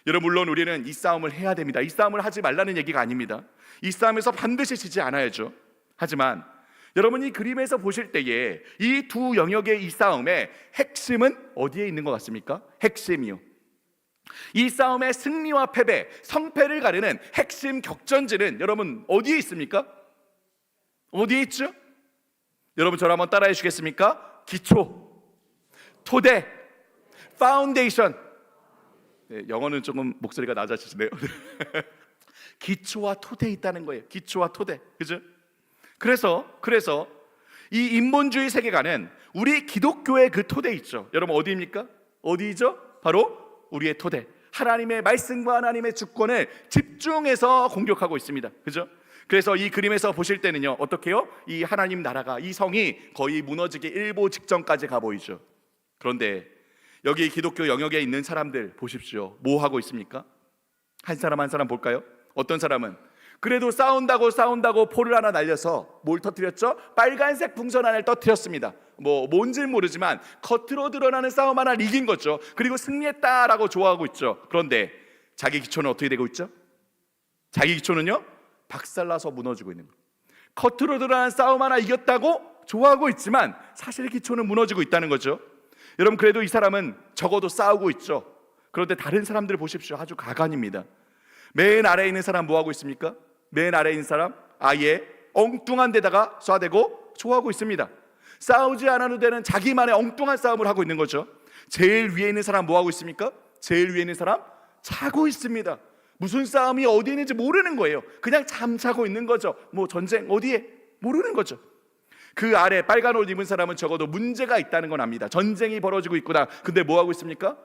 여러분, 물론 우리는 이 싸움을 해야 됩니다. 이 싸움을 하지 말라는 얘기가 아닙니다. 이 싸움에서 반드시 지지 않아야죠. 하지만 여러분, 이 그림에서 보실 때에 이 두 영역의 이 싸움의 핵심은 어디에 있는 것 같습니까? 핵심이요. 이 싸움의 승리와 패배, 성패를 가르는 핵심 격전지는 여러분 어디에 있습니까? 어디에 있죠? 여러분, 저를 한번 따라해 주시겠습니까? 기초, 토대, 파운데이션. 네, 영어는 조금 목소리가 낮아지시네요. 기초와 토대에 있다는 거예요. 기초와 토대, 그죠? 그래서 이 인본주의 세계관은 우리 기독교의 그 토대에 있죠. 여러분, 어디입니까? 어디죠? 바로 우리의 토대, 하나님의 말씀과 하나님의 주권을 집중해서 공격하고 있습니다. 그죠? 그래서 이 그림에서 보실 때는요, 어떻게 해요? 이 하나님 나라가, 이 성이 거의 무너지기 일보 직전까지 가 보이죠. 그런데 여기 기독교 영역에 있는 사람들 보십시오. 뭐 하고 있습니까? 한 사람 한 사람 볼까요? 어떤 사람은 그래도 싸운다고 포를 하나 날려서 뭘 터뜨렸죠? 빨간색 풍선 하나를 터뜨렸습니다. 뭔지는 모르지만 겉으로 드러나는 싸움 하나를 이긴 거죠. 그리고 승리했다라고 좋아하고 있죠. 그런데 자기 기초는 어떻게 되고 있죠? 자기 기초는요, 박살나서 무너지고 있는 거예요. 겉으로 드러나는 싸움 하나 이겼다고 좋아하고 있지만 사실 기초는 무너지고 있다는 거죠. 여러분, 그래도 이 사람은 적어도 싸우고 있죠. 그런데 다른 사람들 보십시오. 아주 가관입니다. 맨 아래에 있는 사람 뭐 하고 있습니까? 맨 아래에 있는 사람 아예 엉뚱한 데다가 쏴대고 좋아하고 있습니다. 싸우지 않아도 되는 자기만의 엉뚱한 싸움을 하고 있는 거죠. 제일 위에 있는 사람 뭐 하고 있습니까? 제일 위에 있는 사람 자고 있습니다. 무슨 싸움이 어디 있는지 모르는 거예요. 그냥 잠자고 있는 거죠. 전쟁 어디에 모르는 거죠. 그 아래 빨간 옷 입은 사람은 적어도 문제가 있다는 건 압니다. 전쟁이 벌어지고 있구나. 근데 뭐 하고 있습니까?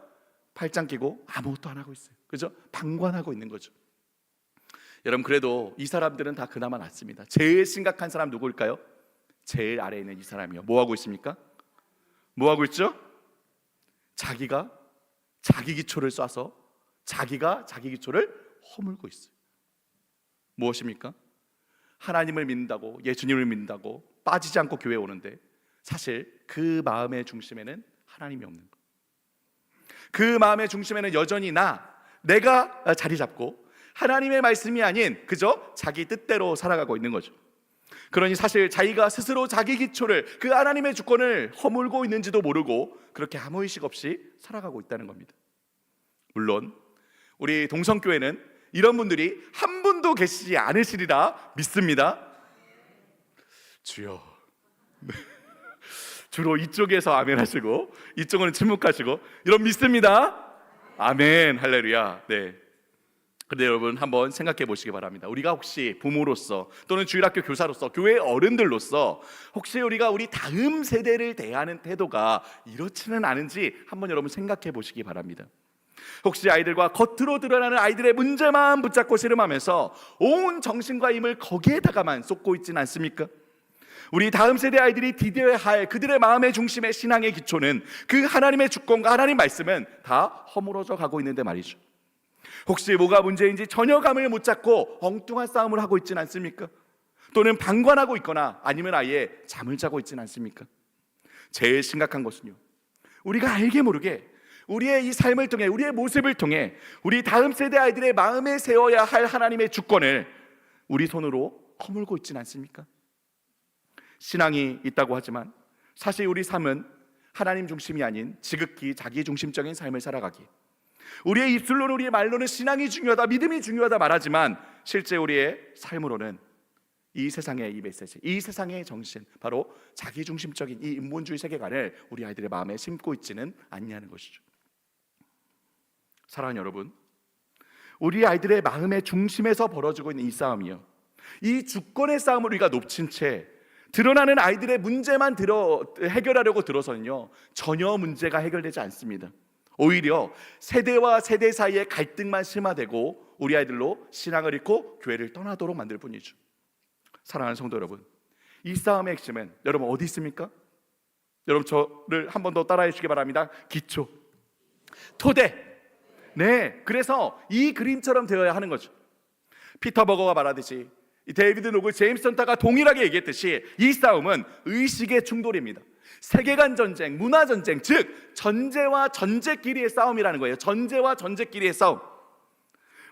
팔짱 끼고 아무것도 안 하고 있어요. 그죠? 방관하고 있는 거죠. 여러분, 그래도 이 사람들은 다 그나마 낫습니다. 제일 심각한 사람 누구일까요? 제일 아래에 있는 이 사람이요. 뭐 하고 있습니까? 뭐 하고 있죠? 자기가 자기 기초를 쏴서 자기가 자기 기초를 허물고 있어요. 무엇입니까? 하나님을 믿는다고, 예수님을 믿는다고 빠지지 않고 교회에 오는데 사실 그 마음의 중심에는 하나님이 없는 거예요. 그 마음의 중심에는 여전히 내가 자리 잡고 하나님의 말씀이 아닌 그저 자기 뜻대로 살아가고 있는 거죠. 그러니 사실 자기가 스스로 자기 기초를, 그 하나님의 주권을 허물고 있는지도 모르고 그렇게 아무 의식 없이 살아가고 있다는 겁니다. 물론 우리 동성교회는 이런 분들이 한 분도 계시지 않으시리라 믿습니다. 주여. 네. 주로 이쪽에서 아멘 하시고 이쪽은 침묵하시고, 이런 믿습니다. 아멘, 할렐루야. 네. 근데 여러분 한번 생각해 보시기 바랍니다. 우리가 혹시 부모로서 또는 주일학교 교사로서 교회 어른들로서 혹시 우리가 우리 다음 세대를 대하는 태도가 이렇지는 않은지 한번 여러분 생각해 보시기 바랍니다. 혹시 아이들과 겉으로 드러나는 아이들의 문제만 붙잡고 씨름하면서 온 정신과 힘을 거기에다가만 쏟고 있지는 않습니까? 우리 다음 세대 아이들이 디뎌야 할 그들의 마음의 중심의 신앙의 기초는 그 하나님의 주권과 하나님 말씀은 다 허물어져 가고 있는데 말이죠. 혹시 뭐가 문제인지 전혀 감을 못 잡고 엉뚱한 싸움을 하고 있지는 않습니까? 또는 방관하고 있거나 아니면 아예 잠을 자고 있지는 않습니까? 제일 심각한 것은요, 우리가 알게 모르게 우리의 이 삶을 통해, 우리의 모습을 통해 우리 다음 세대 아이들의 마음에 세워야 할 하나님의 주권을 우리 손으로 허물고 있지는 않습니까? 신앙이 있다고 하지만 사실 우리 삶은 하나님 중심이 아닌 지극히 자기 중심적인 삶을 살아가기, 우리의 입술로는, 우리의 말로는 신앙이 중요하다, 믿음이 중요하다 말하지만 실제 우리의 삶으로는 이 세상의 이 메시지, 이 세상의 정신, 바로 자기 중심적인 이 인본주의 세계관을 우리 아이들의 마음에 심고 있지는 않냐는 것이죠. 사랑하는 여러분, 우리 아이들의 마음의 중심에서 벌어지고 있는 이 싸움이요, 이 주권의 싸움을 우리가 놓친 채 드러나는 아이들의 문제만 해결하려고 들어서는요, 전혀 문제가 해결되지 않습니다. 오히려 세대와 세대 사이의 갈등만 심화되고 우리 아이들로 신앙을 잃고 교회를 떠나도록 만들 뿐이죠. 사랑하는 성도 여러분, 이 싸움의 핵심은 여러분 어디 있습니까? 여러분 저를 한 번 더 따라해 주시기 바랍니다. 기초, 토대. 네, 그래서 이 그림처럼 되어야 하는 거죠. 피터 버거가 말하듯이, 이 데이비드 노글, 제임스 헌터가 동일하게 얘기했듯이 이 싸움은 의식의 충돌입니다. 세계관 전쟁, 문화 전쟁, 즉 전제와 전제끼리의 싸움이라는 거예요. 전제와 전제끼리의 싸움.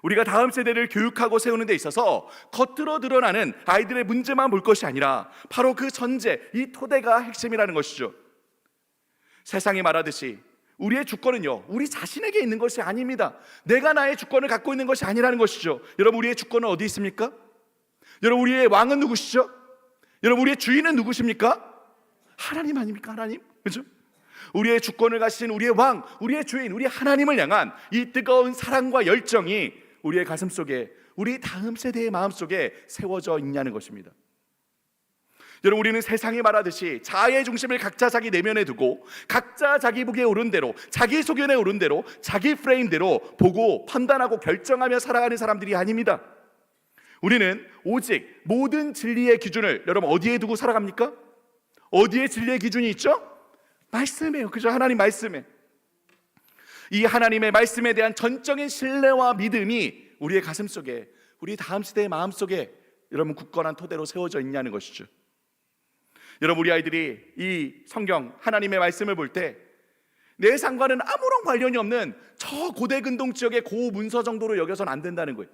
우리가 다음 세대를 교육하고 세우는 데 있어서 겉으로 드러나는 아이들의 문제만 볼 것이 아니라 바로 그 전제, 이 토대가 핵심이라는 것이죠. 세상이 말하듯이 우리의 주권은요, 우리 자신에게 있는 것이 아닙니다. 내가 나의 주권을 갖고 있는 것이 아니라는 것이죠. 여러분, 우리의 주권은 어디 있습니까? 여러분, 우리의 왕은 누구시죠? 여러분, 우리의 주인은 누구십니까? 하나님 아닙니까? 하나님, 그렇죠? 우리의 주권을 가지신 우리의 왕, 우리의 주인, 우리 하나님을 향한 이 뜨거운 사랑과 열정이 우리의 가슴 속에, 우리 다음 세대의 마음 속에 세워져 있냐는 것입니다. 여러분, 우리는 세상이 말하듯이 자아의 중심을 각자 자기 내면에 두고 각자 자기 보기에 옳은 대로, 자기 소견에 옳은 대로, 자기 프레임대로 보고 판단하고 결정하며 살아가는 사람들이 아닙니다. 우리는 오직 모든 진리의 기준을 여러분 어디에 두고 살아갑니까? 어디에 진리의 기준이 있죠? 말씀이에요. 그죠? 하나님 말씀에. 이 하나님의 말씀에 대한 전적인 신뢰와 믿음이 우리의 가슴 속에, 우리 다음 세대의 마음 속에 여러분 굳건한 토대로 세워져 있냐는 것이죠. 여러분, 우리 아이들이 이 성경 하나님의 말씀을 볼 때 내 삶과는 아무런 관련이 없는 저 고대 근동 지역의 고문서 정도로 여겨서는 안 된다는 거예요.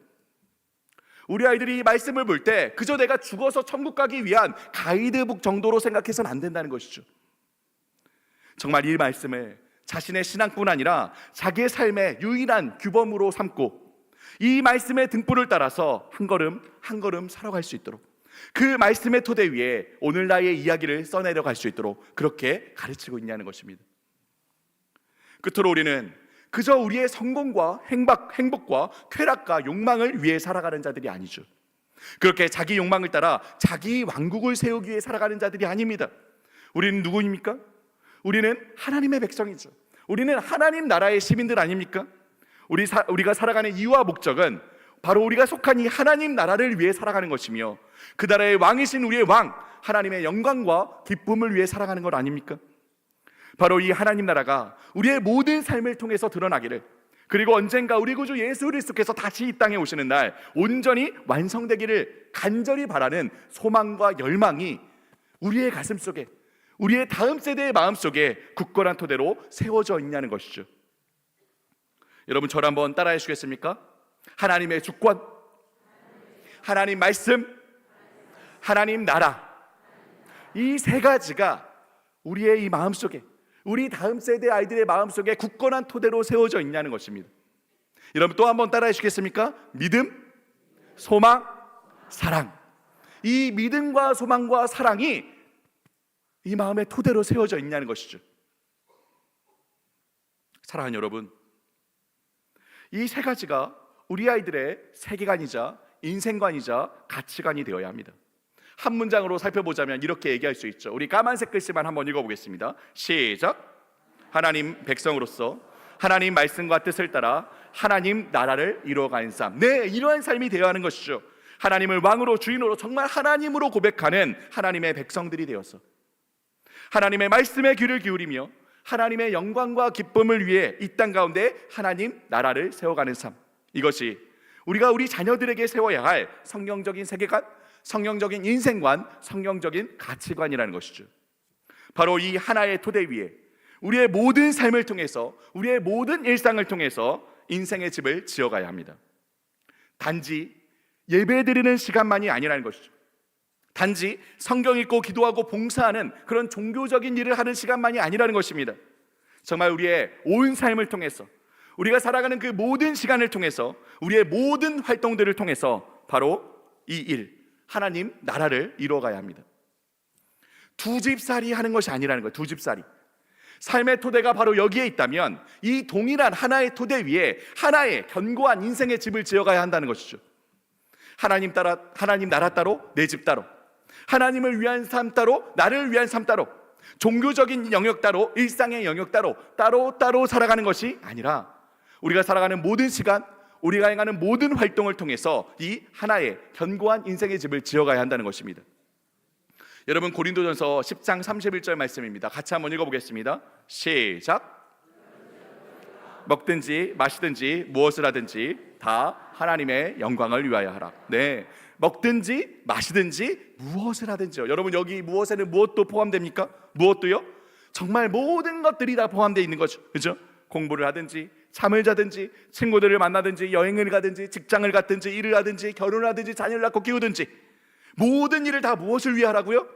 우리 아이들이 이 말씀을 볼 때 그저 내가 죽어서 천국 가기 위한 가이드북 정도로 생각해서는 안 된다는 것이죠. 정말 이 말씀을 자신의 신앙뿐 아니라 자기의 삶의 유일한 규범으로 삼고 이 말씀의 등불을 따라서 한 걸음 한 걸음 살아갈 수 있도록, 그 말씀의 토대 위에 오늘 나의 이야기를 써내려갈 수 있도록 그렇게 가르치고 있냐는 것입니다. 끝으로 우리는 그저 우리의 성공과 행복과 쾌락과 욕망을 위해 살아가는 자들이 아니죠. 그렇게 자기 욕망을 따라 자기 왕국을 세우기 위해 살아가는 자들이 아닙니다. 우리는 누구입니까? 우리는 하나님의 백성이죠. 우리는 하나님 나라의 시민들 아닙니까? 우리가 살아가는 이유와 목적은 바로 우리가 속한 이 하나님 나라를 위해 살아가는 것이며 그 나라의 왕이신 우리의 왕, 하나님의 영광과 기쁨을 위해 살아가는 것 아닙니까? 바로 이 하나님 나라가 우리의 모든 삶을 통해서 드러나기를, 그리고 언젠가 우리 구주 예수 그리스도께서 다시 이 땅에 오시는 날 온전히 완성되기를 간절히 바라는 소망과 열망이 우리의 가슴 속에, 우리의 다음 세대의 마음 속에 굳건한 토대로 세워져 있냐는 것이죠. 여러분, 저를 한번 따라해 주시겠습니까? 하나님의 주권, 하나님 말씀, 하나님 나라, 이 세 가지가 우리의 이 마음속에, 우리 다음 세대 아이들의 마음속에 굳건한 토대로 세워져 있냐는 것입니다. 여러분 또 한번 따라해 주시겠습니까? 믿음, 소망, 사랑. 이 믿음과 소망과 사랑이 이 마음의 토대로 세워져 있냐는 것이죠. 사랑하는 여러분, 이 세 가지가 우리 아이들의 세계관이자 인생관이자 가치관이 되어야 합니다. 한 문장으로 살펴보자면 이렇게 얘기할 수 있죠. 우리 까만색 글씨만 한번 읽어보겠습니다. 시작. 하나님 백성으로서 하나님 말씀과 뜻을 따라 하나님 나라를 이루어가는 삶. 네, 이러한 삶이 되어야 하는 것이죠. 하나님을 왕으로 주인으로 정말 하나님으로 고백하는 하나님의 백성들이 되어서 하나님의 말씀에 귀를 기울이며 하나님의 영광과 기쁨을 위해 이 땅 가운데 하나님 나라를 세워가는 삶. 이것이 우리가 우리 자녀들에게 세워야 할 성경적인 세계관, 성경적인 인생관, 성경적인 가치관이라는 것이죠. 바로 이 하나의 토대 위에 우리의 모든 삶을 통해서, 우리의 모든 일상을 통해서 인생의 집을 지어가야 합니다. 단지 예배드리는 시간만이 아니라는 것이죠. 단지 성경 읽고 기도하고 봉사하는 그런 종교적인 일을 하는 시간만이 아니라는 것입니다. 정말 우리의 온 삶을 통해서, 우리가 살아가는 그 모든 시간을 통해서, 우리의 모든 활동들을 통해서 바로 이 일, 하나님 나라를 이루어가야 합니다. 두 집살이 하는 것이 아니라는 거예요. 두 집살이. 삶의 토대가 바로 여기에 있다면 이 동일한 하나의 토대 위에 하나의 견고한 인생의 집을 지어가야 한다는 것이죠. 하나님 나라 따로, 내 집 따로, 하나님을 위한 삶 따로, 나를 위한 삶 따로, 종교적인 영역 따로, 일상의 영역 따로, 따로 살아가는 것이 아니라 우리가 살아가는 모든 시간, 우리가 행하는 모든 활동을 통해서 이 하나의 견고한 인생의 집을 지어가야 한다는 것입니다. 여러분 고린도전서 10장 31절 말씀입니다. 같이 한번 읽어보겠습니다. 시작. 먹든지 마시든지 무엇을 하든지 다 하나님의 영광을 위하여 하라. 네, 먹든지 마시든지 무엇을 하든지요. 여러분 여기 무엇에는 무엇도 포함됩니까? 무엇도요? 정말 모든 것들이 다 포함되어 있는 거죠. 그렇죠? 공부를 하든지 잠을 자든지 친구들을 만나든지 여행을 가든지 직장을 갔든지 일을 하든지 결혼을 하든지 자녀를 낳고 키우든지 모든 일을 다 무엇을 위해 하라고요?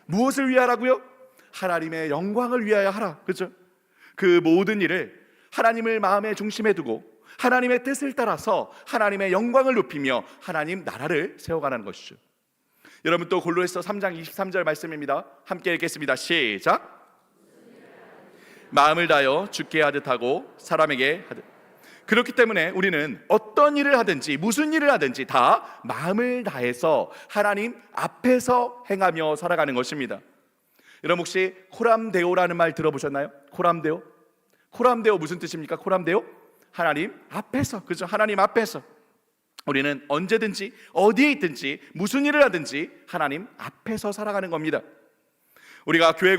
무엇을 위해 하라고요? 하나님의 영광을 위하여 하라. 그렇죠? 그 모든 일을 하나님을 마음의 중심에 두고 하나님의 뜻을 따라서 하나님의 영광을 높이며 하나님 나라를 세워가는 것이죠. 여러분 또 골로새서 3장 23절 말씀입니다. 함께 읽겠습니다. 시작. 마음을 다하여 주께 하듯 하고 사람에게 하듯. 그렇기 때문에 우리는 어떤 일을 하든지 무슨 일을 하든지 다 마음을 다해서 하나님 앞에서 행하며 살아가는 것입니다. 여러분 혹시 코람데오라는 말 들어보셨나요? 코람데오? 코람데오 무슨 뜻입니까? 코람데오? 하나님 앞에서. 그죠? 하나님 앞에서 우리는 언제든지 어디에 있든지 무슨 일을 하든지 하나님 앞에서 살아가는 겁니다. 우리가 교회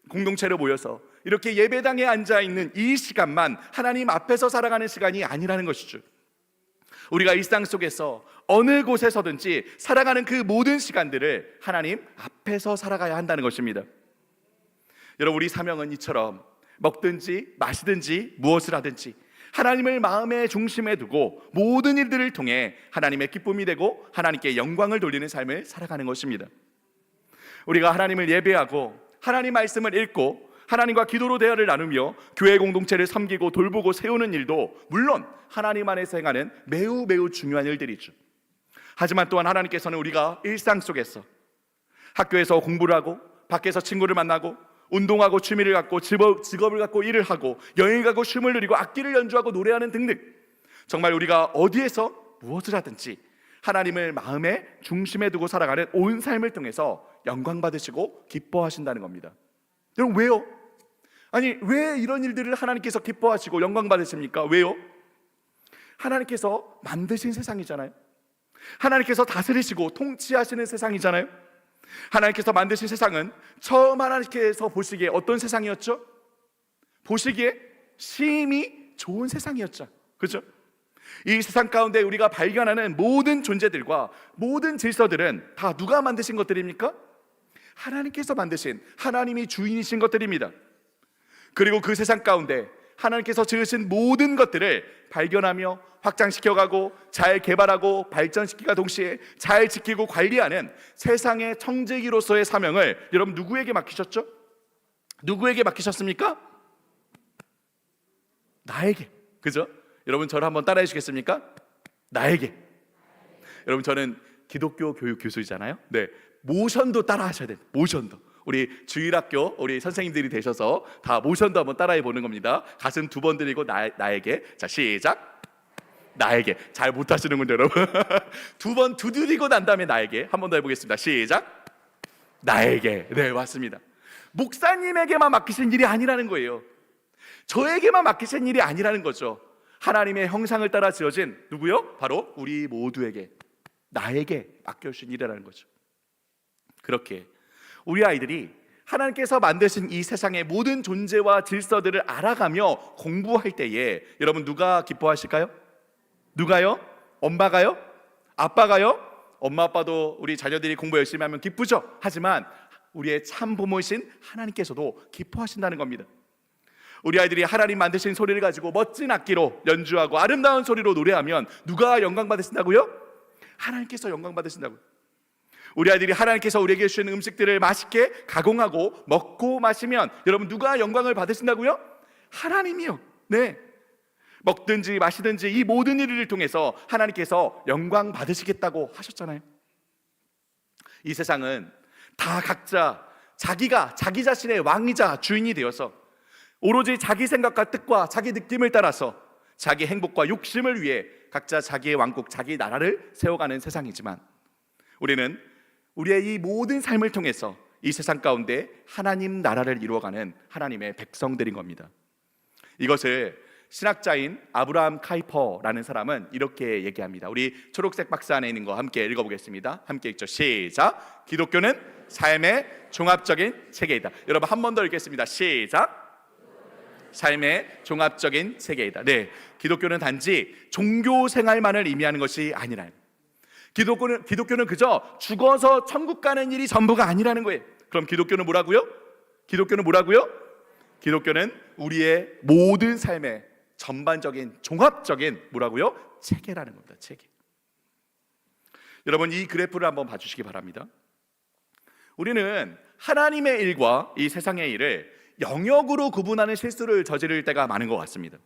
공동체로 모여서 이렇게 예배당에 앉아있는 이 시간만 하나님 앞에서 살아가는 시간이 아니라는 것이죠. 우리가 일상 속에서 어느 곳에서든지 살아가는 그 모든 시간들을 하나님 앞에서 살아가야 한다는 것입니다. 여러분 우리 사명은 이처럼 먹든지 마시든지 무엇을 하든지 하나님을 마음의 중심에 두고 모든 일들을 통해 하나님의 기쁨이 되고 하나님께 영광을 돌리는 삶을 살아가는 것입니다. 우리가 하나님을 예배하고 하나님 말씀을 읽고 하나님과 기도로 대화를 나누며 교회 공동체를 섬기고 돌보고 세우는 일도 물론 하나님 안에서 행하는 매우 중요한 일들이죠. 하지만 또한 하나님께서는 우리가 일상 속에서 학교에서 공부를 하고 밖에서 친구를 만나고 운동하고 취미를 갖고 직업을 갖고 일을 하고 여행 가고 쉼을 누리고 악기를 연주하고 노래하는 등등 정말 우리가 어디에서 무엇을 하든지 하나님을 마음의 중심에 두고 살아가는 온 삶을 통해서 영광 받으시고 기뻐하신다는 겁니다. 여러분 왜요? 아니 왜 이런 일들을 하나님께서 기뻐하시고 영광 받으십니까? 왜요? 하나님께서 만드신 세상이잖아요. 하나님께서 다스리시고 통치하시는 세상이잖아요. 하나님께서 만드신 세상은 처음 하나님께서 보시기에 어떤 세상이었죠? 보시기에 심히 좋은 세상이었죠. 그렇죠? 이 세상 가운데 우리가 발견하는 모든 존재들과 모든 질서들은 다 누가 만드신 것들입니까? 하나님께서 만드신, 하나님이 주인이신 것들입니다. 그리고 그 세상 가운데 하나님께서 지으신 모든 것들을 발견하며 확장시켜가고 잘 개발하고 발전시키가 동시에 잘 지키고 관리하는 세상의 청지기로서의 사명을 여러분 누구에게 맡기셨죠? 누구에게 맡기셨습니까? 나에게. 그죠? 여러분 저를 한번 따라해 주시겠습니까? 나에게. 여러분 저는 기독교 교육 교수이잖아요. 네, 모션도 따라 하셔야 돼요. 모션도. 우리 주일학교 우리 선생님들이 되셔서 다 모션도 한번 따라해 보는 겁니다. 가슴 2번 들이고 나에게. 자, 시작. 나에게. 잘 못하시는군요, 여러분. 2번 두드리고 난 다음에 나에게. 한 번 더 해보겠습니다. 시작. 나에게. 네, 맞습니다. 목사님에게만 맡기신 일이 아니라는 거예요. 저에게만 맡기신 일이 아니라는 거죠. 하나님의 형상을 따라 지어진 누구요? 바로 우리 모두에게, 나에게 맡겨주신 일이라는 거죠. 그렇게 우리 아이들이 하나님께서 만드신 이 세상의 모든 존재와 질서들을 알아가며 공부할 때에 여러분 누가 기뻐하실까요? 누가요? 엄마가요? 아빠가요? 엄마 아빠도 우리 자녀들이 공부 열심히 하면 기쁘죠. 하지만 우리의 참 부모이신 하나님께서도 기뻐하신다는 겁니다. 우리 아이들이 하나님 만드신 소리를 가지고 멋진 악기로 연주하고 아름다운 소리로 노래하면 누가 영광 받으신다고요? 하나님께서 영광 받으신다고요. 우리 아이들이 하나님께서 우리에게 주신 음식들을 맛있게 가공하고 먹고 마시면 여러분 누가 영광을 받으신다고요? 하나님이요. 네, 먹든지 마시든지 이 모든 일을 통해서 하나님께서 영광 받으시겠다고 하셨잖아요. 이 세상은 다 각자 자기가 자기 자신의 왕이자 주인이 되어서 오로지 자기 생각과 뜻과 자기 느낌을 따라서 자기 행복과 욕심을 위해 각자 자기의 왕국, 자기 나라를 세워가는 세상이지만 우리는 우리의 이 모든 삶을 통해서 이 세상 가운데 하나님 나라를 이루어가는 하나님의 백성들인 겁니다. 이것을 신학자인 아브라함 카이퍼라는 사람은 이렇게 얘기합니다. 우리 초록색 박스 안에 있는 거 함께 읽어보겠습니다. 함께 읽죠. 시작. 기독교는 삶의 종합적인 체계이다. 여러분 한 번 더 읽겠습니다. 시작. 삶의 종합적인 체계이다. 네, 기독교는 단지 종교 생활만을 의미하는 것이 아니라 기독교는 그저 죽어서 천국 가는 일이 전부가 아니라는 거예요. 그럼 기독교는 뭐라고요? 기독교는 뭐라고요? 기독교는 우리의 모든 삶의 전반적인 종합적인 뭐라고요? 체계라는 겁니다. 체계. 여러분 이 그래프를 한번 봐주시기 바랍니다. 우리는 하나님의 일과 이 세상의 일을 영역으로 구분하는 실수를 저지를 때가 많은 것 같습니다.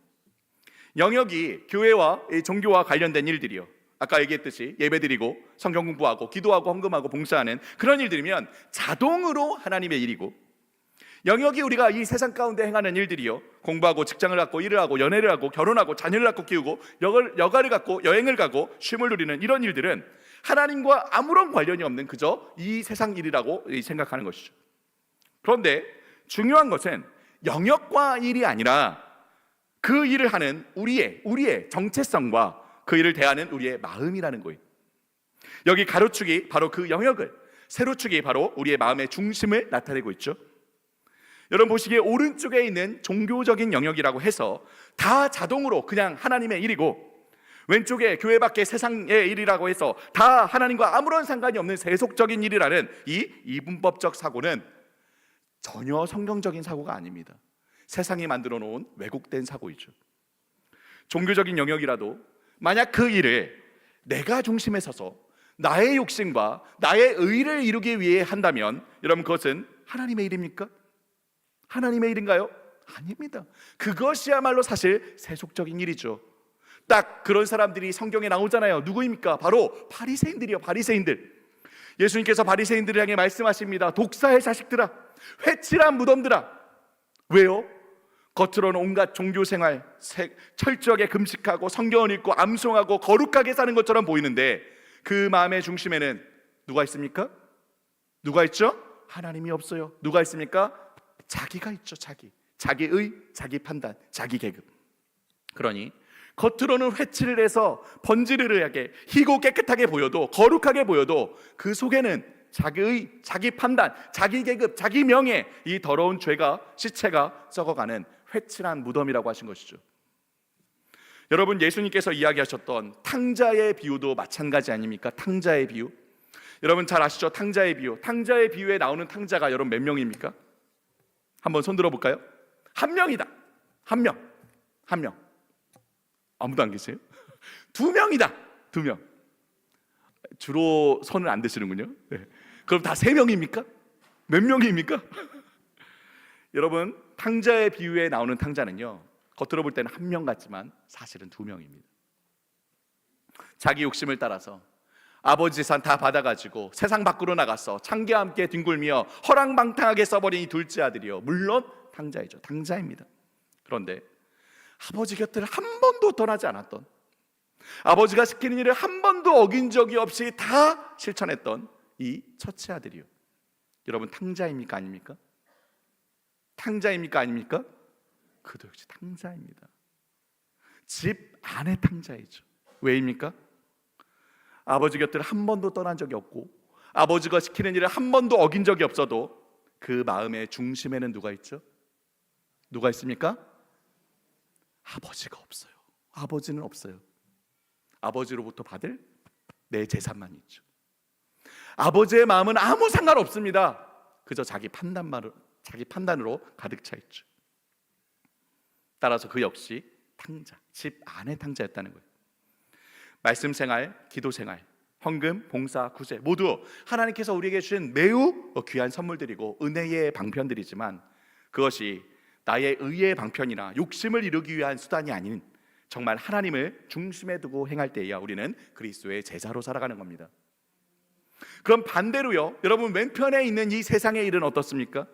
영역이 교회와 종교와 관련된 일들이요, 아까 얘기했듯이 예배드리고 성경 공부하고 기도하고 헌금하고 봉사하는 그런 일들이면 자동으로 하나님의 일이고, 영역이 우리가 이 세상 가운데 행하는 일들이요, 공부하고 직장을 갖고 일을 하고 연애를 하고 결혼하고 자녀를 갖고 키우고 여가를 갖고 여행을 가고 쉼을 누리는 이런 일들은 하나님과 아무런 관련이 없는 그저 이 세상 일이라고 생각하는 것이죠. 그런데 중요한 것은 영역과 일이 아니라 그 일을 하는 우리의 정체성과 그 일을 대하는 우리의 마음이라는 거예요. 여기 가로축이 바로 그 영역을, 세로축이 바로 우리의 마음의 중심을 나타내고 있죠. 여러분 보시기에 오른쪽에 있는 종교적인 영역이라고 해서 다 자동으로 그냥 하나님의 일이고, 왼쪽에 교회 밖의 세상의 일이라고 해서 다 하나님과 아무런 상관이 없는 세속적인 일이라는 이 이분법적 사고는 전혀 성경적인 사고가 아닙니다. 세상이 만들어 놓은 왜곡된 사고이죠. 종교적인 영역이라도 만약 그 일을 내가 중심에 서서 나의 욕심과 나의 의를 이루기 위해 한다면 여러분 그것은 하나님의 일입니까? 하나님의 일인가요? 아닙니다. 그것이야말로 사실 세속적인 일이죠. 딱 그런 사람들이 성경에 나오잖아요. 누구입니까? 바로 바리새인들이요. 바리새인들. 예수님께서 바리새인들을 향해 말씀하십니다. 독사의 자식들아, 회칠한 무덤들아. 왜요? 겉으로는 온갖 종교생활 철저하게 금식하고 성경을 읽고 암송하고 거룩하게 사는 것처럼 보이는데 그 마음의 중심에는 누가 있습니까? 누가 있죠? 하나님이 없어요. 누가 있습니까? 자기가 있죠. 자기의 자기 판단, 자기 계급. 그러니 겉으로는 회칠을 해서 번지르르하게 희고 깨끗하게 보여도, 거룩하게 보여도 그 속에는 자기의 자기 판단, 자기 계급, 자기 명예, 이 더러운 죄가, 시체가 썩어가는 회칠한 무덤이라고 하신 것이죠. 여러분 예수님께서 이야기하셨던 탕자의 비유도 마찬가지 아닙니까? 탕자의 비유. 여러분 잘 아시죠? 탕자의 비유. 탕자의 비유에 나오는 탕자가 여러분 몇 명입니까? 한번 손 들어볼까요? 한 명이다. 한 명. 한 명. 아무도 안 계세요? 두 명이다. 두 명. 주로 손을 안 드시는군요. 네. 그럼 다 세 명입니까? 몇 명입니까? 여러분, 탕자의 비유에 나오는 탕자는요, 겉으로 볼 때는 한 명 같지만 사실은 두 명입니다. 자기 욕심을 따라서 아버지 재산 다 받아가지고 세상 밖으로 나가서 창기와 함께 뒹굴며 허랑방탕하게 써버린 이 둘째 아들이요, 물론 탕자이죠. 탕자입니다. 그런데 아버지 곁을 한 번도 떠나지 않았던, 아버지가 시키는 일을 한 번도 어긴 적이 없이 다 실천했던 이 첫째 아들이요, 여러분 탕자입니까 아닙니까? 탕자입니까 아닙니까? 그도 역시 탕자입니다. 집 안의 탕자이죠. 왜입니까? 아버지 곁을 한 번도 떠난 적이 없고 아버지가 시키는 일을 한 번도 어긴 적이 없어도 그 마음의 중심에는 누가 있죠? 누가 있습니까? 아버지가 없어요. 아버지는 없어요. 아버지로부터 받을 내 재산만 있죠. 아버지의 마음은 아무 상관없습니다. 그저 자기 판단으로 가득 차 있죠. 따라서 그 역시 탕자, 집 안의 탕자였다는 거예요. 말씀 생활, 기도 생활, 헌금, 봉사, 구제 모두 하나님께서 우리에게 주신 매우 귀한 선물들이고 은혜의 방편들이지만 그것이 나의 의의 방편이나 욕심을 이루기 위한 수단이 아닌 정말 하나님을 중심에 두고 행할 때에야 우리는 그리스도의 제자로 살아가는 겁니다. 그럼 반대로요, 여러분 왼편에 있는 이 세상의 일은 어떻습니까?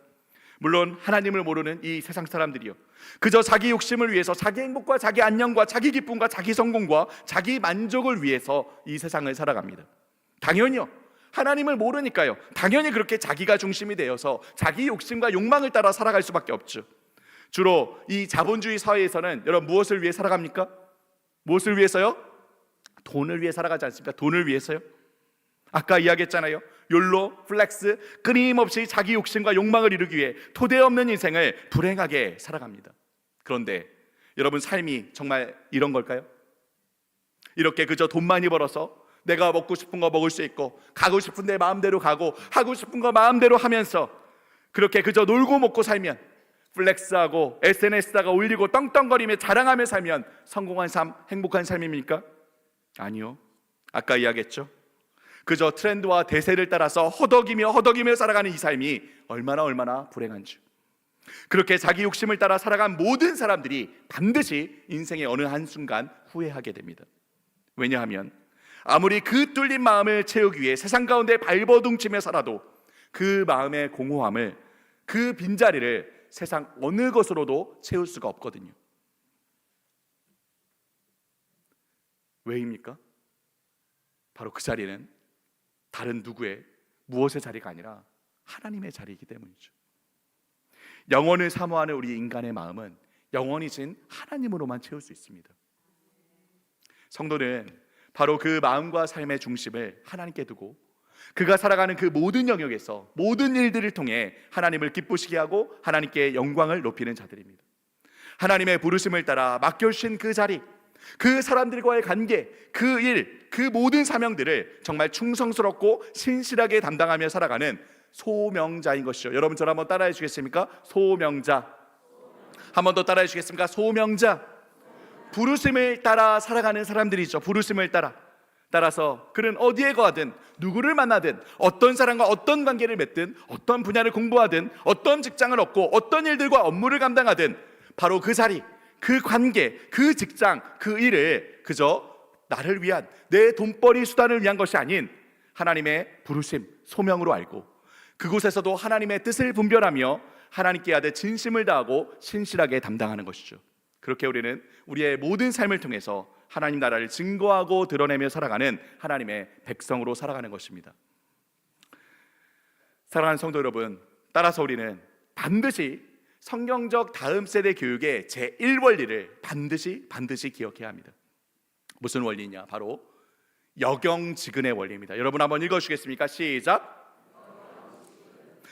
물론 하나님을 모르는 이 세상 사람들이요, 그저 자기 욕심을 위해서 자기 행복과 자기 안녕과 자기 기쁨과 자기 성공과 자기 만족을 위해서 이 세상을 살아갑니다. 당연히요, 하나님을 모르니까요, 당연히 그렇게 자기가 중심이 되어서 자기 욕심과 욕망을 따라 살아갈 수밖에 없죠. 주로 이 자본주의 사회에서는 여러분 무엇을 위해 살아갑니까? 무엇을 위해서요? 돈을 위해 살아가지 않습니까? 돈을 위해서요. 아까 이야기했잖아요. 욜로, 플렉스, 끊임없이 자기 욕심과 욕망을 이루기 위해 토대 없는 인생을 불행하게 살아갑니다. 그런데 여러분 삶이 정말 이런 걸까요? 이렇게 그저 돈 많이 벌어서 내가 먹고 싶은 거 먹을 수 있고 가고 싶은 데 마음대로 가고 하고 싶은 거 마음대로 하면서 그렇게 그저 놀고 먹고 살면, 플렉스하고 SNS다가 올리고 떵떵거리며 자랑하며 살면 성공한 삶, 행복한 삶입니까? 아니요. 아까 이야기했죠. 그저 트렌드와 대세를 따라서 허덕이며 살아가는 이 삶이 얼마나 불행한 줄. 그렇게 자기 욕심을 따라 살아간 모든 사람들이 반드시 인생의 어느 한순간 후회하게 됩니다. 왜냐하면 아무리 그 뚫린 마음을 채우기 위해 세상 가운데 발버둥치며 살아도 그 마음의 공허함을, 그 빈자리를 세상 어느 것으로도 채울 수가 없거든요. 왜입니까? 바로 그 자리는 다른 누구의 무엇의 자리가 아니라 하나님의 자리이기 때문이죠. 영원을 사모하는 우리 인간의 마음은 영원이신 하나님으로만 채울 수 있습니다. 성도는 바로 그 마음과 삶의 중심을 하나님께 두고 그가 살아가는 그 모든 영역에서 모든 일들을 통해 하나님을 기쁘시게 하고 하나님께 영광을 높이는 자들입니다. 하나님의 부르심을 따라 맡겨주신 그 자리, 그 사람들과의 관계, 그 일, 그 모든 사명들을 정말 충성스럽고 신실하게 담당하며 살아가는 소명자인 것이죠. 여러분 저를 한번 따라해 주시겠습니까? 소명자. 한 번 더 따라해 주시겠습니까? 소명자. 부르심을 따라 살아가는 사람들이죠. 부르심을 따라서 그는 어디에 가든 누구를 만나든 어떤 사람과 어떤 관계를 맺든 어떤 분야를 공부하든 어떤 직장을 얻고 어떤 일들과 업무를 감당하든 바로 그 자리, 그 관계, 그 직장, 그 일을 그저 나를 위한 내 돈벌이 수단을 위한 것이 아닌 하나님의 부르심, 소명으로 알고 그곳에서도 하나님의 뜻을 분별하며 하나님께 하되 진심을 다하고 신실하게 담당하는 것이죠. 그렇게 우리는 우리의 모든 삶을 통해서 하나님 나라를 증거하고 드러내며 살아가는 하나님의 백성으로 살아가는 것입니다. 사랑하는 성도 여러분, 따라서 우리는 반드시 성경적 다음 세대 교육의 제1원리를 반드시 기억해야 합니다. 무슨 원리냐? 바로 역영지근의 원리입니다. 여러분 한번 읽어주시겠습니까? 시작.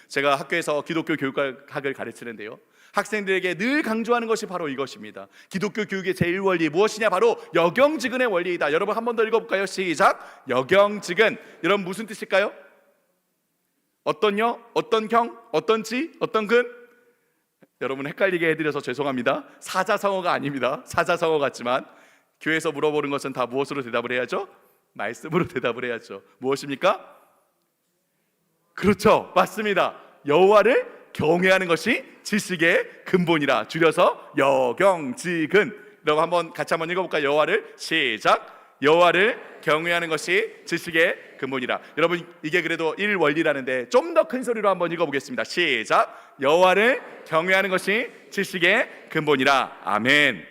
제가 학교에서 기독교 교육학을 가르치는데요, 학생들에게 늘 강조하는 것이 바로 이것입니다. 기독교 교육의 제1원리 무엇이냐? 바로 역영지근의 원리이다. 여러분 한 번 더 읽어볼까요? 시작. 역영지근. 여러분 무슨 뜻일까요? 어떤 영, 어떤 경, 어떤 지, 어떤 근? 여러분 헷갈리게 해드려서 죄송합니다. 사자성어가 아닙니다. 사자성어 같지만 교회에서 물어보는 것은 다 무엇으로 대답을 해야죠? 말씀으로 대답을 해야죠. 무엇입니까? 그렇죠, 맞습니다. 여호와를 경외하는 것이 지식의 근본이라. 줄여서 여경지근. 여러분 한번 같이 한번 읽어볼까요? 여호와를 시작. 여호와를 경외하는 것이 지식의 근본이라. 여러분 이게 그래도 1원리라는데 좀 더 큰 소리로 한번 읽어보겠습니다. 시작. 여호와를 경외하는 것이 지식의 근본이라. 아멘.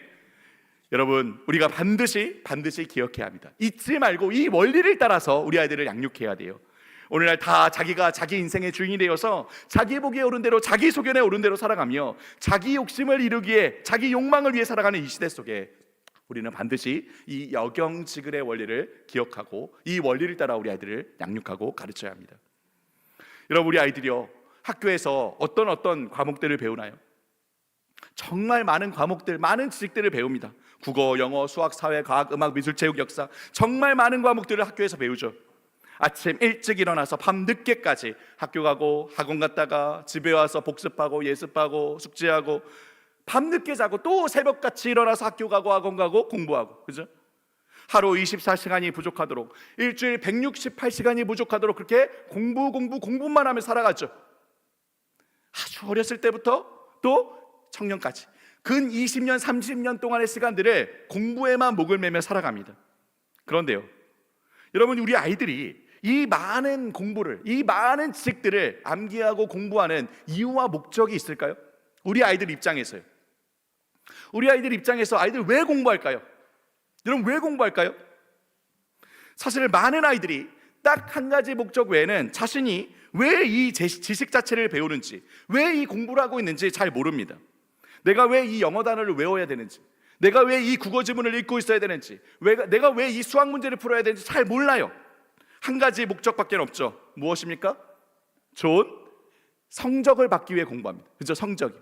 여러분 우리가 반드시 기억해야 합니다. 잊지 말고 이 원리를 따라서 우리 아이들을 양육해야 돼요. 오늘날 다 자기가 자기 인생의 주인이 되어서 자기 보기에 옳은 대로, 자기 소견에 옳은 대로 살아가며 자기 욕심을 이루기에, 자기 욕망을 위해 살아가는 이 시대 속에 우리는 반드시 이 여경지근의 원리를 기억하고 이 원리를 따라 우리 아이들을 양육하고 가르쳐야 합니다. 여러분 우리 아이들이요, 학교에서 어떤 과목들을 배우나요? 정말 많은 과목들, 많은 지식들을 배웁니다. 국어, 영어, 수학, 사회, 과학, 음악, 미술, 체육, 역사, 정말 많은 과목들을 학교에서 배우죠. 아침 일찍 일어나서 밤 늦게까지 학교 가고 학원 갔다가 집에 와서 복습하고 예습하고 숙제하고 밤 늦게 자고 또 새벽같이 일어나서 학교 가고 학원 가고 공부하고, 그죠? 하루 24시간이 부족하도록, 일주일 168시간이 부족하도록 그렇게 공부만 하며 살아갔죠. 아주 어렸을 때부터 또 청년까지 근 20년 30년 동안의 시간들을 공부에만 목을 매며 살아갑니다. 그런데요, 여러분 우리 아이들이 이 많은 공부를, 이 많은 지식들을 암기하고 공부하는 이유와 목적이 있을까요? 우리 아이들 입장에서요. 우리 아이들 입장에서 아이들 왜 공부할까요? 여러분 왜 공부할까요? 사실 많은 아이들이 딱 한 가지 목적 외에는 자신이 왜 이 지식 자체를 배우는지, 왜 이 공부를 하고 있는지 잘 모릅니다. 내가 왜 이 영어 단어를 외워야 되는지, 내가 왜 이 국어 지문을 읽고 있어야 되는지, 내가 왜 이 수학 문제를 풀어야 되는지 잘 몰라요. 한 가지 목적밖에 없죠. 무엇입니까? 좋은 성적을 받기 위해 공부합니다. 그죠? 성적이.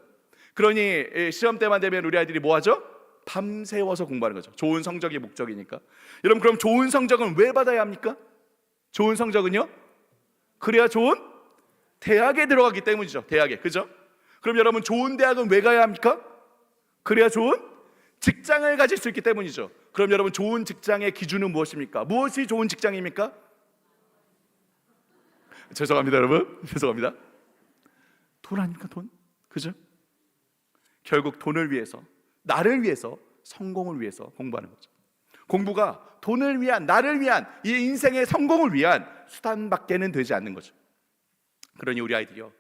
그러니 시험 때만 되면 우리 아이들이 뭐 하죠? 밤새워서 공부하는 거죠. 좋은 성적이 목적이니까. 여러분 그럼 좋은 성적은 왜 받아야 합니까? 좋은 성적은요? 그래야 좋은 대학에 들어가기 때문이죠. 대학에. 그죠? 그럼 여러분 좋은 대학은 왜 가야 합니까? 그래야 좋은 직장을 가질 수 있기 때문이죠. 그럼 여러분 좋은 직장의 기준은 무엇입니까? 무엇이 좋은 직장입니까? 죄송합니다 여러분, 죄송합니다. 돈 아닙니까? 돈? 그죠? 결국 돈을 위해서, 나를 위해서, 성공을 위해서 공부하는 거죠. 공부가 돈을 위한, 나를 위한, 이 인생의 성공을 위한 수단밖에는 되지 않는 거죠. 그러니 우리 아이들이요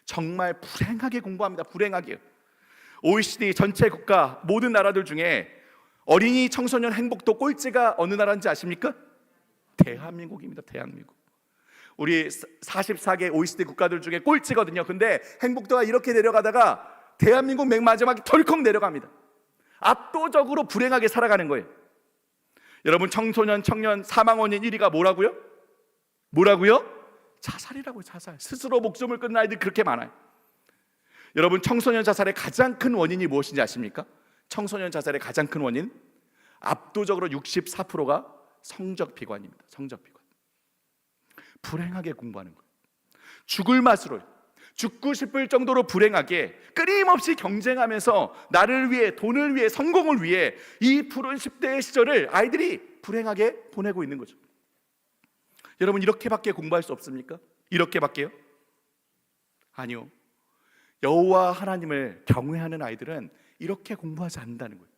정말 불행하게 공부합니다. 불행하게. OECD 전체 국가 모든 나라들 중에 어린이 청소년 행복도 꼴찌가 어느 나라인지 아십니까? 대한민국입니다. 대한민국. 우리 44개 OECD 국가들 중에 꼴찌거든요. 근데 행복도가 이렇게 내려가다가 대한민국 맨 마지막에 덜컥 내려갑니다. 압도적으로 불행하게 살아가는 거예요. 여러분 청소년, 청년 사망 원인 1위가 뭐라고요? 뭐라고요? 자살이라고요. 자살. 스스로 목숨을 끊는 아이들이 그렇게 많아요. 여러분 청소년 자살의 가장 큰 원인이 무엇인지 아십니까? 청소년 자살의 가장 큰 원인 압도적으로 64%가 성적 비관입니다. 성적 비관. 불행하게 공부하는 거예요. 죽을 맛으로, 죽고 싶을 정도로 불행하게 끊임없이 경쟁하면서 나를 위해, 돈을 위해, 성공을 위해 이 푸른 10대의 시절을 아이들이 불행하게 보내고 있는 거죠. 여러분 이렇게밖에 공부할 수 없습니까? 이렇게밖에요? 아니요. 여호와 하나님을 경외하는 아이들은 이렇게 공부하지 않는다는 거예요.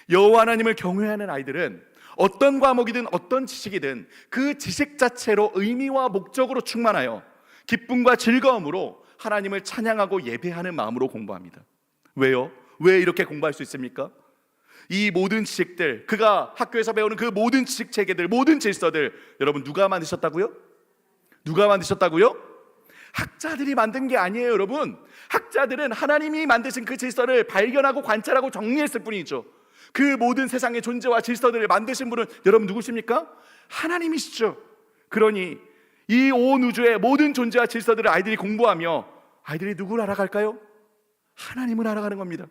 여호와 하나님을 경외하는 아이들은 어떤 과목이든 어떤 지식이든 그 지식 자체로 의미와 목적으로 충만하여 기쁨과 즐거움으로 하나님을 찬양하고 예배하는 마음으로 공부합니다. 왜요? 왜 이렇게 공부할 수 있습니까? 이 모든 지식들, 그가 학교에서 배우는 그 모든 지식 체계들, 모든 질서들 여러분 누가 만드셨다고요? 누가 만드셨다고요? 학자들이 만든 게 아니에요. 여러분 학자들은 하나님이 만드신 그 질서를 발견하고 관찰하고 정리했을 뿐이죠. 그 모든 세상의 존재와 질서들을 만드신 분은 여러분 누구십니까? 하나님이시죠. 그러니 이 온 우주의 모든 존재와 질서들을 아이들이 공부하며 아이들이 누구를 알아갈까요? 하나님을 알아가는 겁니다.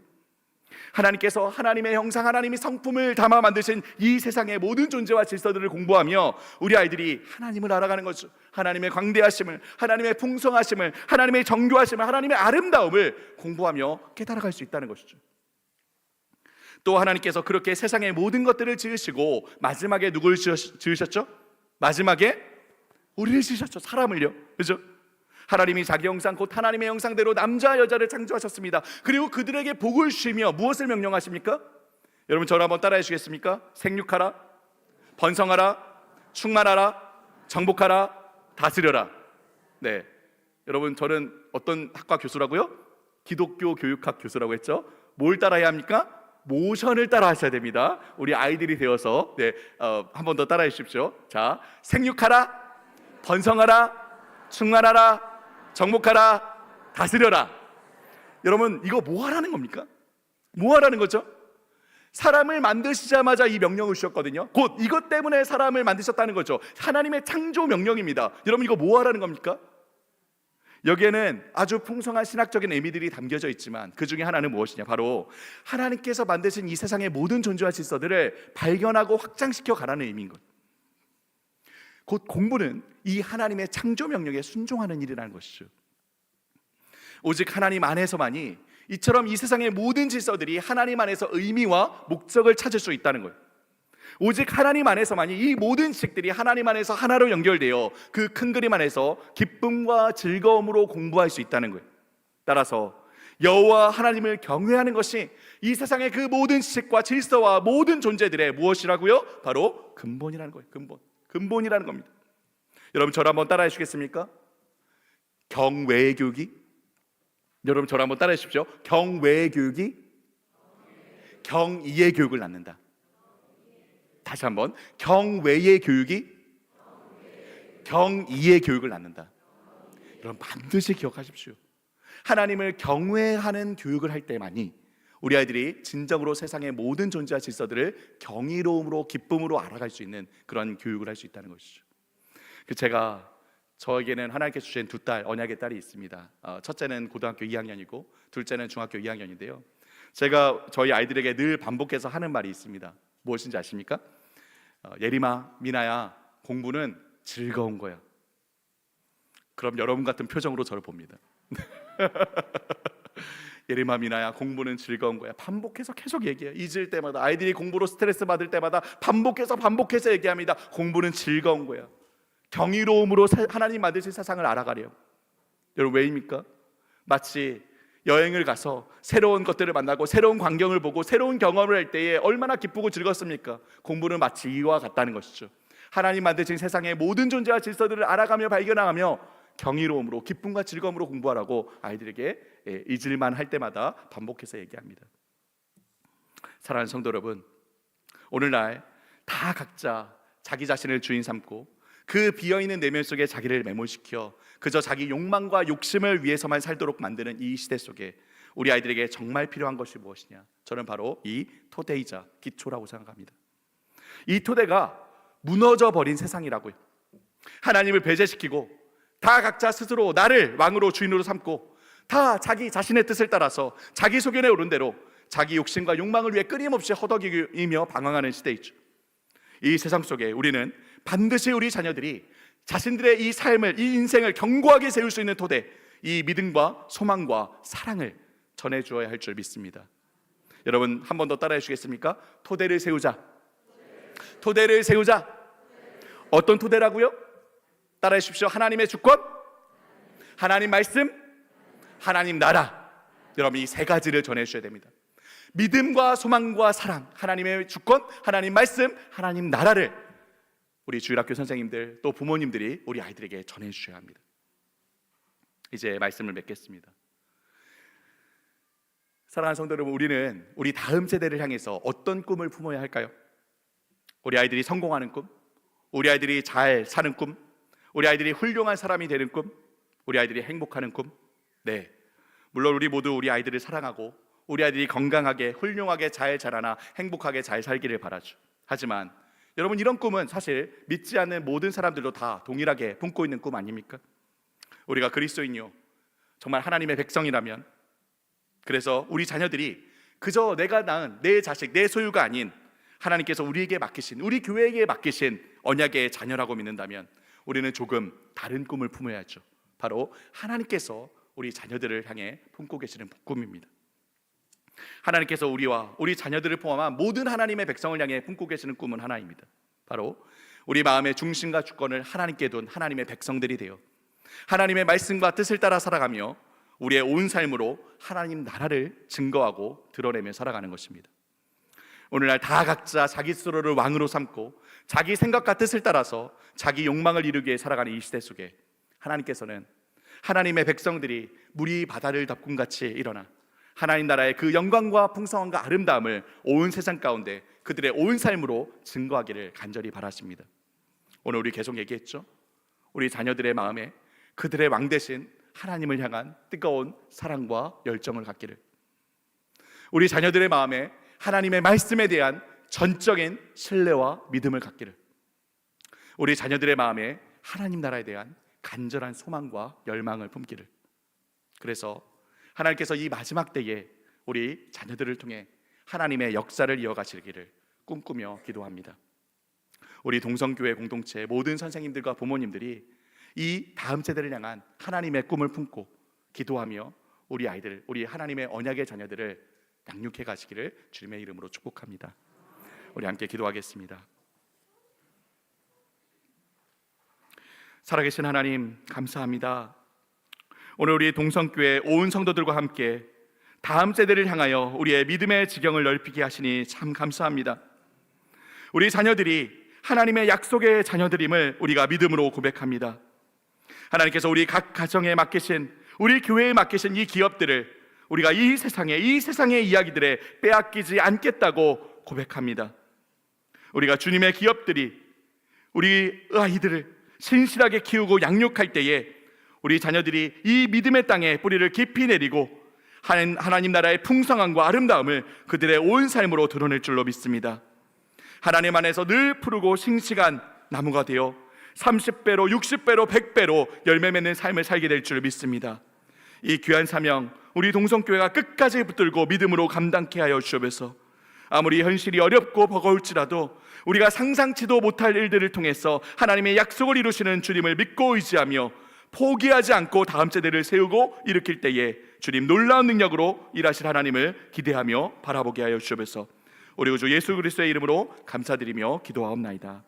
하나님께서 하나님의 형상, 하나님의 성품을 담아 만드신 이 세상의 모든 존재와 질서들을 공부하며 우리 아이들이 하나님을 알아가는 거죠. 하나님의 광대하심을, 하나님의 풍성하심을, 하나님의 정교하심을, 하나님의 아름다움을 공부하며 깨달아갈 수 있다는 것이죠. 또 하나님께서 그렇게 세상의 모든 것들을 지으시고 마지막에 누굴 지으셨죠? 마지막에 우리를 지으셨죠. 사람을요. 그렇죠? 하나님이 자기 형상 곧 하나님의 형상대로 남자 여자를 창조하셨습니다. 그리고 그들에게 복을 주시며 무엇을 명령하십니까? 여러분 저를 한번 따라해 주시겠습니까? 생육하라, 번성하라, 충만하라, 정복하라, 다스려라. 네, 여러분 저는 어떤 학과 교수라고요? 기독교 교육학 교수라고 했죠. 뭘 따라해야 합니까? 모션을 따라 하셔야 됩니다. 우리 아이들이 되어서 한 번 더 따라해 주십시오. 자, 생육하라, 번성하라, 충만하라, 정복하라, 다스려라. 여러분 이거 뭐 하라는 겁니까? 뭐 하라는 거죠? 사람을 만드시자마자 이 명령을 주셨거든요. 곧 이것 때문에 사람을 만드셨다는 거죠. 하나님의 창조 명령입니다. 여러분 이거 뭐 하라는 겁니까? 여기에는 아주 풍성한 신학적인 의미들이 담겨져 있지만 그 중에 하나는 무엇이냐? 바로 하나님께서 만드신 이 세상의 모든 존재와 질서들을 발견하고 확장시켜 가라는 의미인 것. 곧 공부는 이 하나님의 창조 명령에 순종하는 일이라는 것이죠. 오직 하나님 안에서만이 이처럼 이 세상의 모든 질서들이 하나님 안에서 의미와 목적을 찾을 수 있다는 거예요. 오직 하나님 안에서만이 이 모든 지식들이 하나님 안에서 하나로 연결되어 그 큰 그림 안에서 기쁨과 즐거움으로 공부할 수 있다는 거예요. 따라서 여호와 하나님을 경외하는 것이 이 세상의 그 모든 지식과 질서와 모든 존재들의 무엇이라고요? 바로 근본이라는 거예요. 근본이라는 겁니다. 여러분 저를 한번 따라해 주시겠습니까? 경외의 교육이, 여러분 저를 한번 따라해 주십시오. 경외의 교육이 경이의 교육을 낳는다. 다시 한번, 경외의 교육이 경이의 교육을 낳는다. 여러분 반드시 기억하십시오. 하나님을 경외하는 교육을 할 때만이 우리 아이들이 진정으로 세상의 모든 존재와 질서들을 경이로움으로 기쁨으로 알아갈 수 있는 그런 교육을 할 수 있다는 것이죠. 제가 저에게는 하나님께서 주신 두 딸, 언약의 딸이 있습니다. 첫째는 고등학교 2학년이고 둘째는 중학교 2학년인데요. 제가 저희 아이들에게 늘 반복해서 하는 말이 있습니다. 무엇인지 아십니까? 예림아, 미나야, 공부는 즐거운 거야. 그럼 여러분 같은 표정으로 저를 봅니다. 예림아, 미나야, 공부는 즐거운 거야. 반복해서 계속 얘기해요. 잊을 때마다, 아이들이 공부로 스트레스 받을 때마다 반복해서 얘기합니다. 공부는 즐거운 거야. 경이로움으로 하나님 만드신 세상을 알아가래요. 여러분 왜입니까? 마치 여행을 가서 새로운 것들을 만나고 새로운 광경을 보고 새로운 경험을 할 때에 얼마나 기쁘고 즐겁습니까? 공부는 마치 이와 같다는 것이죠. 하나님 만드신 세상의 모든 존재와 질서들을 알아가며 발견하며 경이로움으로 기쁨과 즐거움으로 공부하라고 아이들에게 잊을만 할 때마다 반복해서 얘기합니다. 사랑하는 성도 여러분, 오늘날 다 각자 자기 자신을 주인 삼고 그 비어있는 내면 속에 자기를 매몰시켜 그저 자기 욕망과 욕심을 위해서만 살도록 만드는 이 시대 속에 우리 아이들에게 정말 필요한 것이 무엇이냐? 저는 바로 이 토대이자 기초라고 생각합니다. 이 토대가 무너져 버린 세상이라고요. 하나님을 배제시키고 다 각자 스스로 나를 왕으로 주인으로 삼고 다 자기 자신의 뜻을 따라서 자기 소견에 오른 대로 자기 욕심과 욕망을 위해 끊임없이 허덕이며 방황하는 시대이죠. 이 세상 속에 우리는 반드시 우리 자녀들이 자신들의 이 삶을, 이 인생을 견고하게 세울 수 있는 토대, 이 믿음과 소망과 사랑을 전해주어야 할 줄 믿습니다. 여러분 한 번 더 따라해 주시겠습니까? 토대를 세우자. 토대를 세우자. 어떤 토대라고요? 따라해 주십시오. 하나님의 주권, 하나님 말씀, 하나님 나라. 여러분 이 세 가지를 전해 주셔야 됩니다. 믿음과 소망과 사랑, 하나님의 주권, 하나님 말씀, 하나님 나라를 우리 주일학교 선생님들 또 부모님들이 우리 아이들에게 전해 주셔야 합니다. 이제 말씀을 맺겠습니다. 사랑하는 성도 여러분, 우리는 우리 다음 세대를 향해서 어떤 꿈을 품어야 할까요? 우리 아이들이 성공하는 꿈, 우리 아이들이 잘 사는 꿈, 우리 아이들이 훌륭한 사람이 되는 꿈, 우리 아이들이 행복하는 꿈. 네, 물론 우리 모두 우리 아이들을 사랑하고 우리 아이들이 건강하게 훌륭하게 잘 자라나 행복하게 잘 살기를 바라죠. 하지만 여러분 이런 꿈은 사실 믿지 않는 모든 사람들도 다 동일하게 품고 있는 꿈 아닙니까? 우리가 그리스도인이요 정말 하나님의 백성이라면, 그래서 우리 자녀들이 그저 내가 낳은 내 자식, 내 소유가 아닌 하나님께서 우리에게 맡기신, 우리 교회에게 맡기신 언약의 자녀라고 믿는다면 우리는 조금 다른 꿈을 품어야죠. 바로 하나님께서 우리 자녀들을 향해 품고 계시는 꿈입니다. 하나님께서 우리와 우리 자녀들을 포함한 모든 하나님의 백성을 향해 품고 계시는 꿈은 하나입니다. 바로 우리 마음의 중심과 주권을 하나님께 둔 하나님의 백성들이 되어 하나님의 말씀과 뜻을 따라 살아가며 우리의 온 삶으로 하나님 나라를 증거하고 드러내며 살아가는 것입니다. 오늘날 다 각자 자기 스스로를 왕으로 삼고 자기 생각과 뜻을 따라서 자기 욕망을 이루기 위해 살아가는 이 시대 속에 하나님께서는 하나님의 백성들이 물이 바다를 덮군 같이 일어나 하나님 나라의 그 영광과 풍성함과 아름다움을 온 세상 가운데 그들의 온 삶으로 증거하기를 간절히 바라십니다. 오늘 우리 계속 얘기했죠. 우리 자녀들의 마음에 그들의 왕 대신 하나님을 향한 뜨거운 사랑과 열정을 갖기를, 우리 자녀들의 마음에 하나님의 말씀에 대한 전적인 신뢰와 믿음을 갖기를, 우리 자녀들의 마음에 하나님 나라에 대한 간절한 소망과 열망을 품기를. 그래서 하나님께서 이 마지막 때에 우리 자녀들을 통해 하나님의 역사를 이어가시기를 꿈꾸며 기도합니다. 우리 동성교회 공동체 모든 선생님들과 부모님들이 이 다음 세대를 향한 하나님의 꿈을 품고 기도하며 우리 아이들, 우리 하나님의 언약의 자녀들을 양육해 가시기를 주님의 이름으로 축복합니다. 우리 함께 기도하겠습니다. 살아계신 하나님, 감사합니다. 오늘 우리 동성교회 온 성도들과 함께 다음 세대를 향하여 우리의 믿음의 지경을 넓히게 하시니 참 감사합니다. 우리 자녀들이 하나님의 약속의 자녀들임을 우리가 믿음으로 고백합니다. 하나님께서 우리 각 가정에 맡기신, 우리 교회에 맡기신 이 기업들을 우리가 이 세상의 이야기들에 빼앗기지 않겠다고 고백합니다. 우리가 주님의 기업들이 우리 아이들을 신실하게 키우고 양육할 때에 우리 자녀들이 이 믿음의 땅에 뿌리를 깊이 내리고 하나님 나라의 풍성함과 아름다움을 그들의 온 삶으로 드러낼 줄로 믿습니다. 하나님 안에서 늘 푸르고 싱싱한 나무가 되어 30배로 60배로 100배로 열매 맺는 삶을 살게 될 줄 믿습니다. 이 귀한 사명 우리 동성교회가 끝까지 붙들고 믿음으로 감당케 하여 주옵소서. 아무리 현실이 어렵고 버거울지라도 우리가 상상치도 못할 일들을 통해서 하나님의 약속을 이루시는 주님을 믿고 의지하며 포기하지 않고 다음 세대를 세우고 일으킬 때에 주님 놀라운 능력으로 일하실 하나님을 기대하며 바라보게 하여 주옵소서. 우리 구주 예수 그리스도의 이름으로 감사드리며 기도하옵나이다.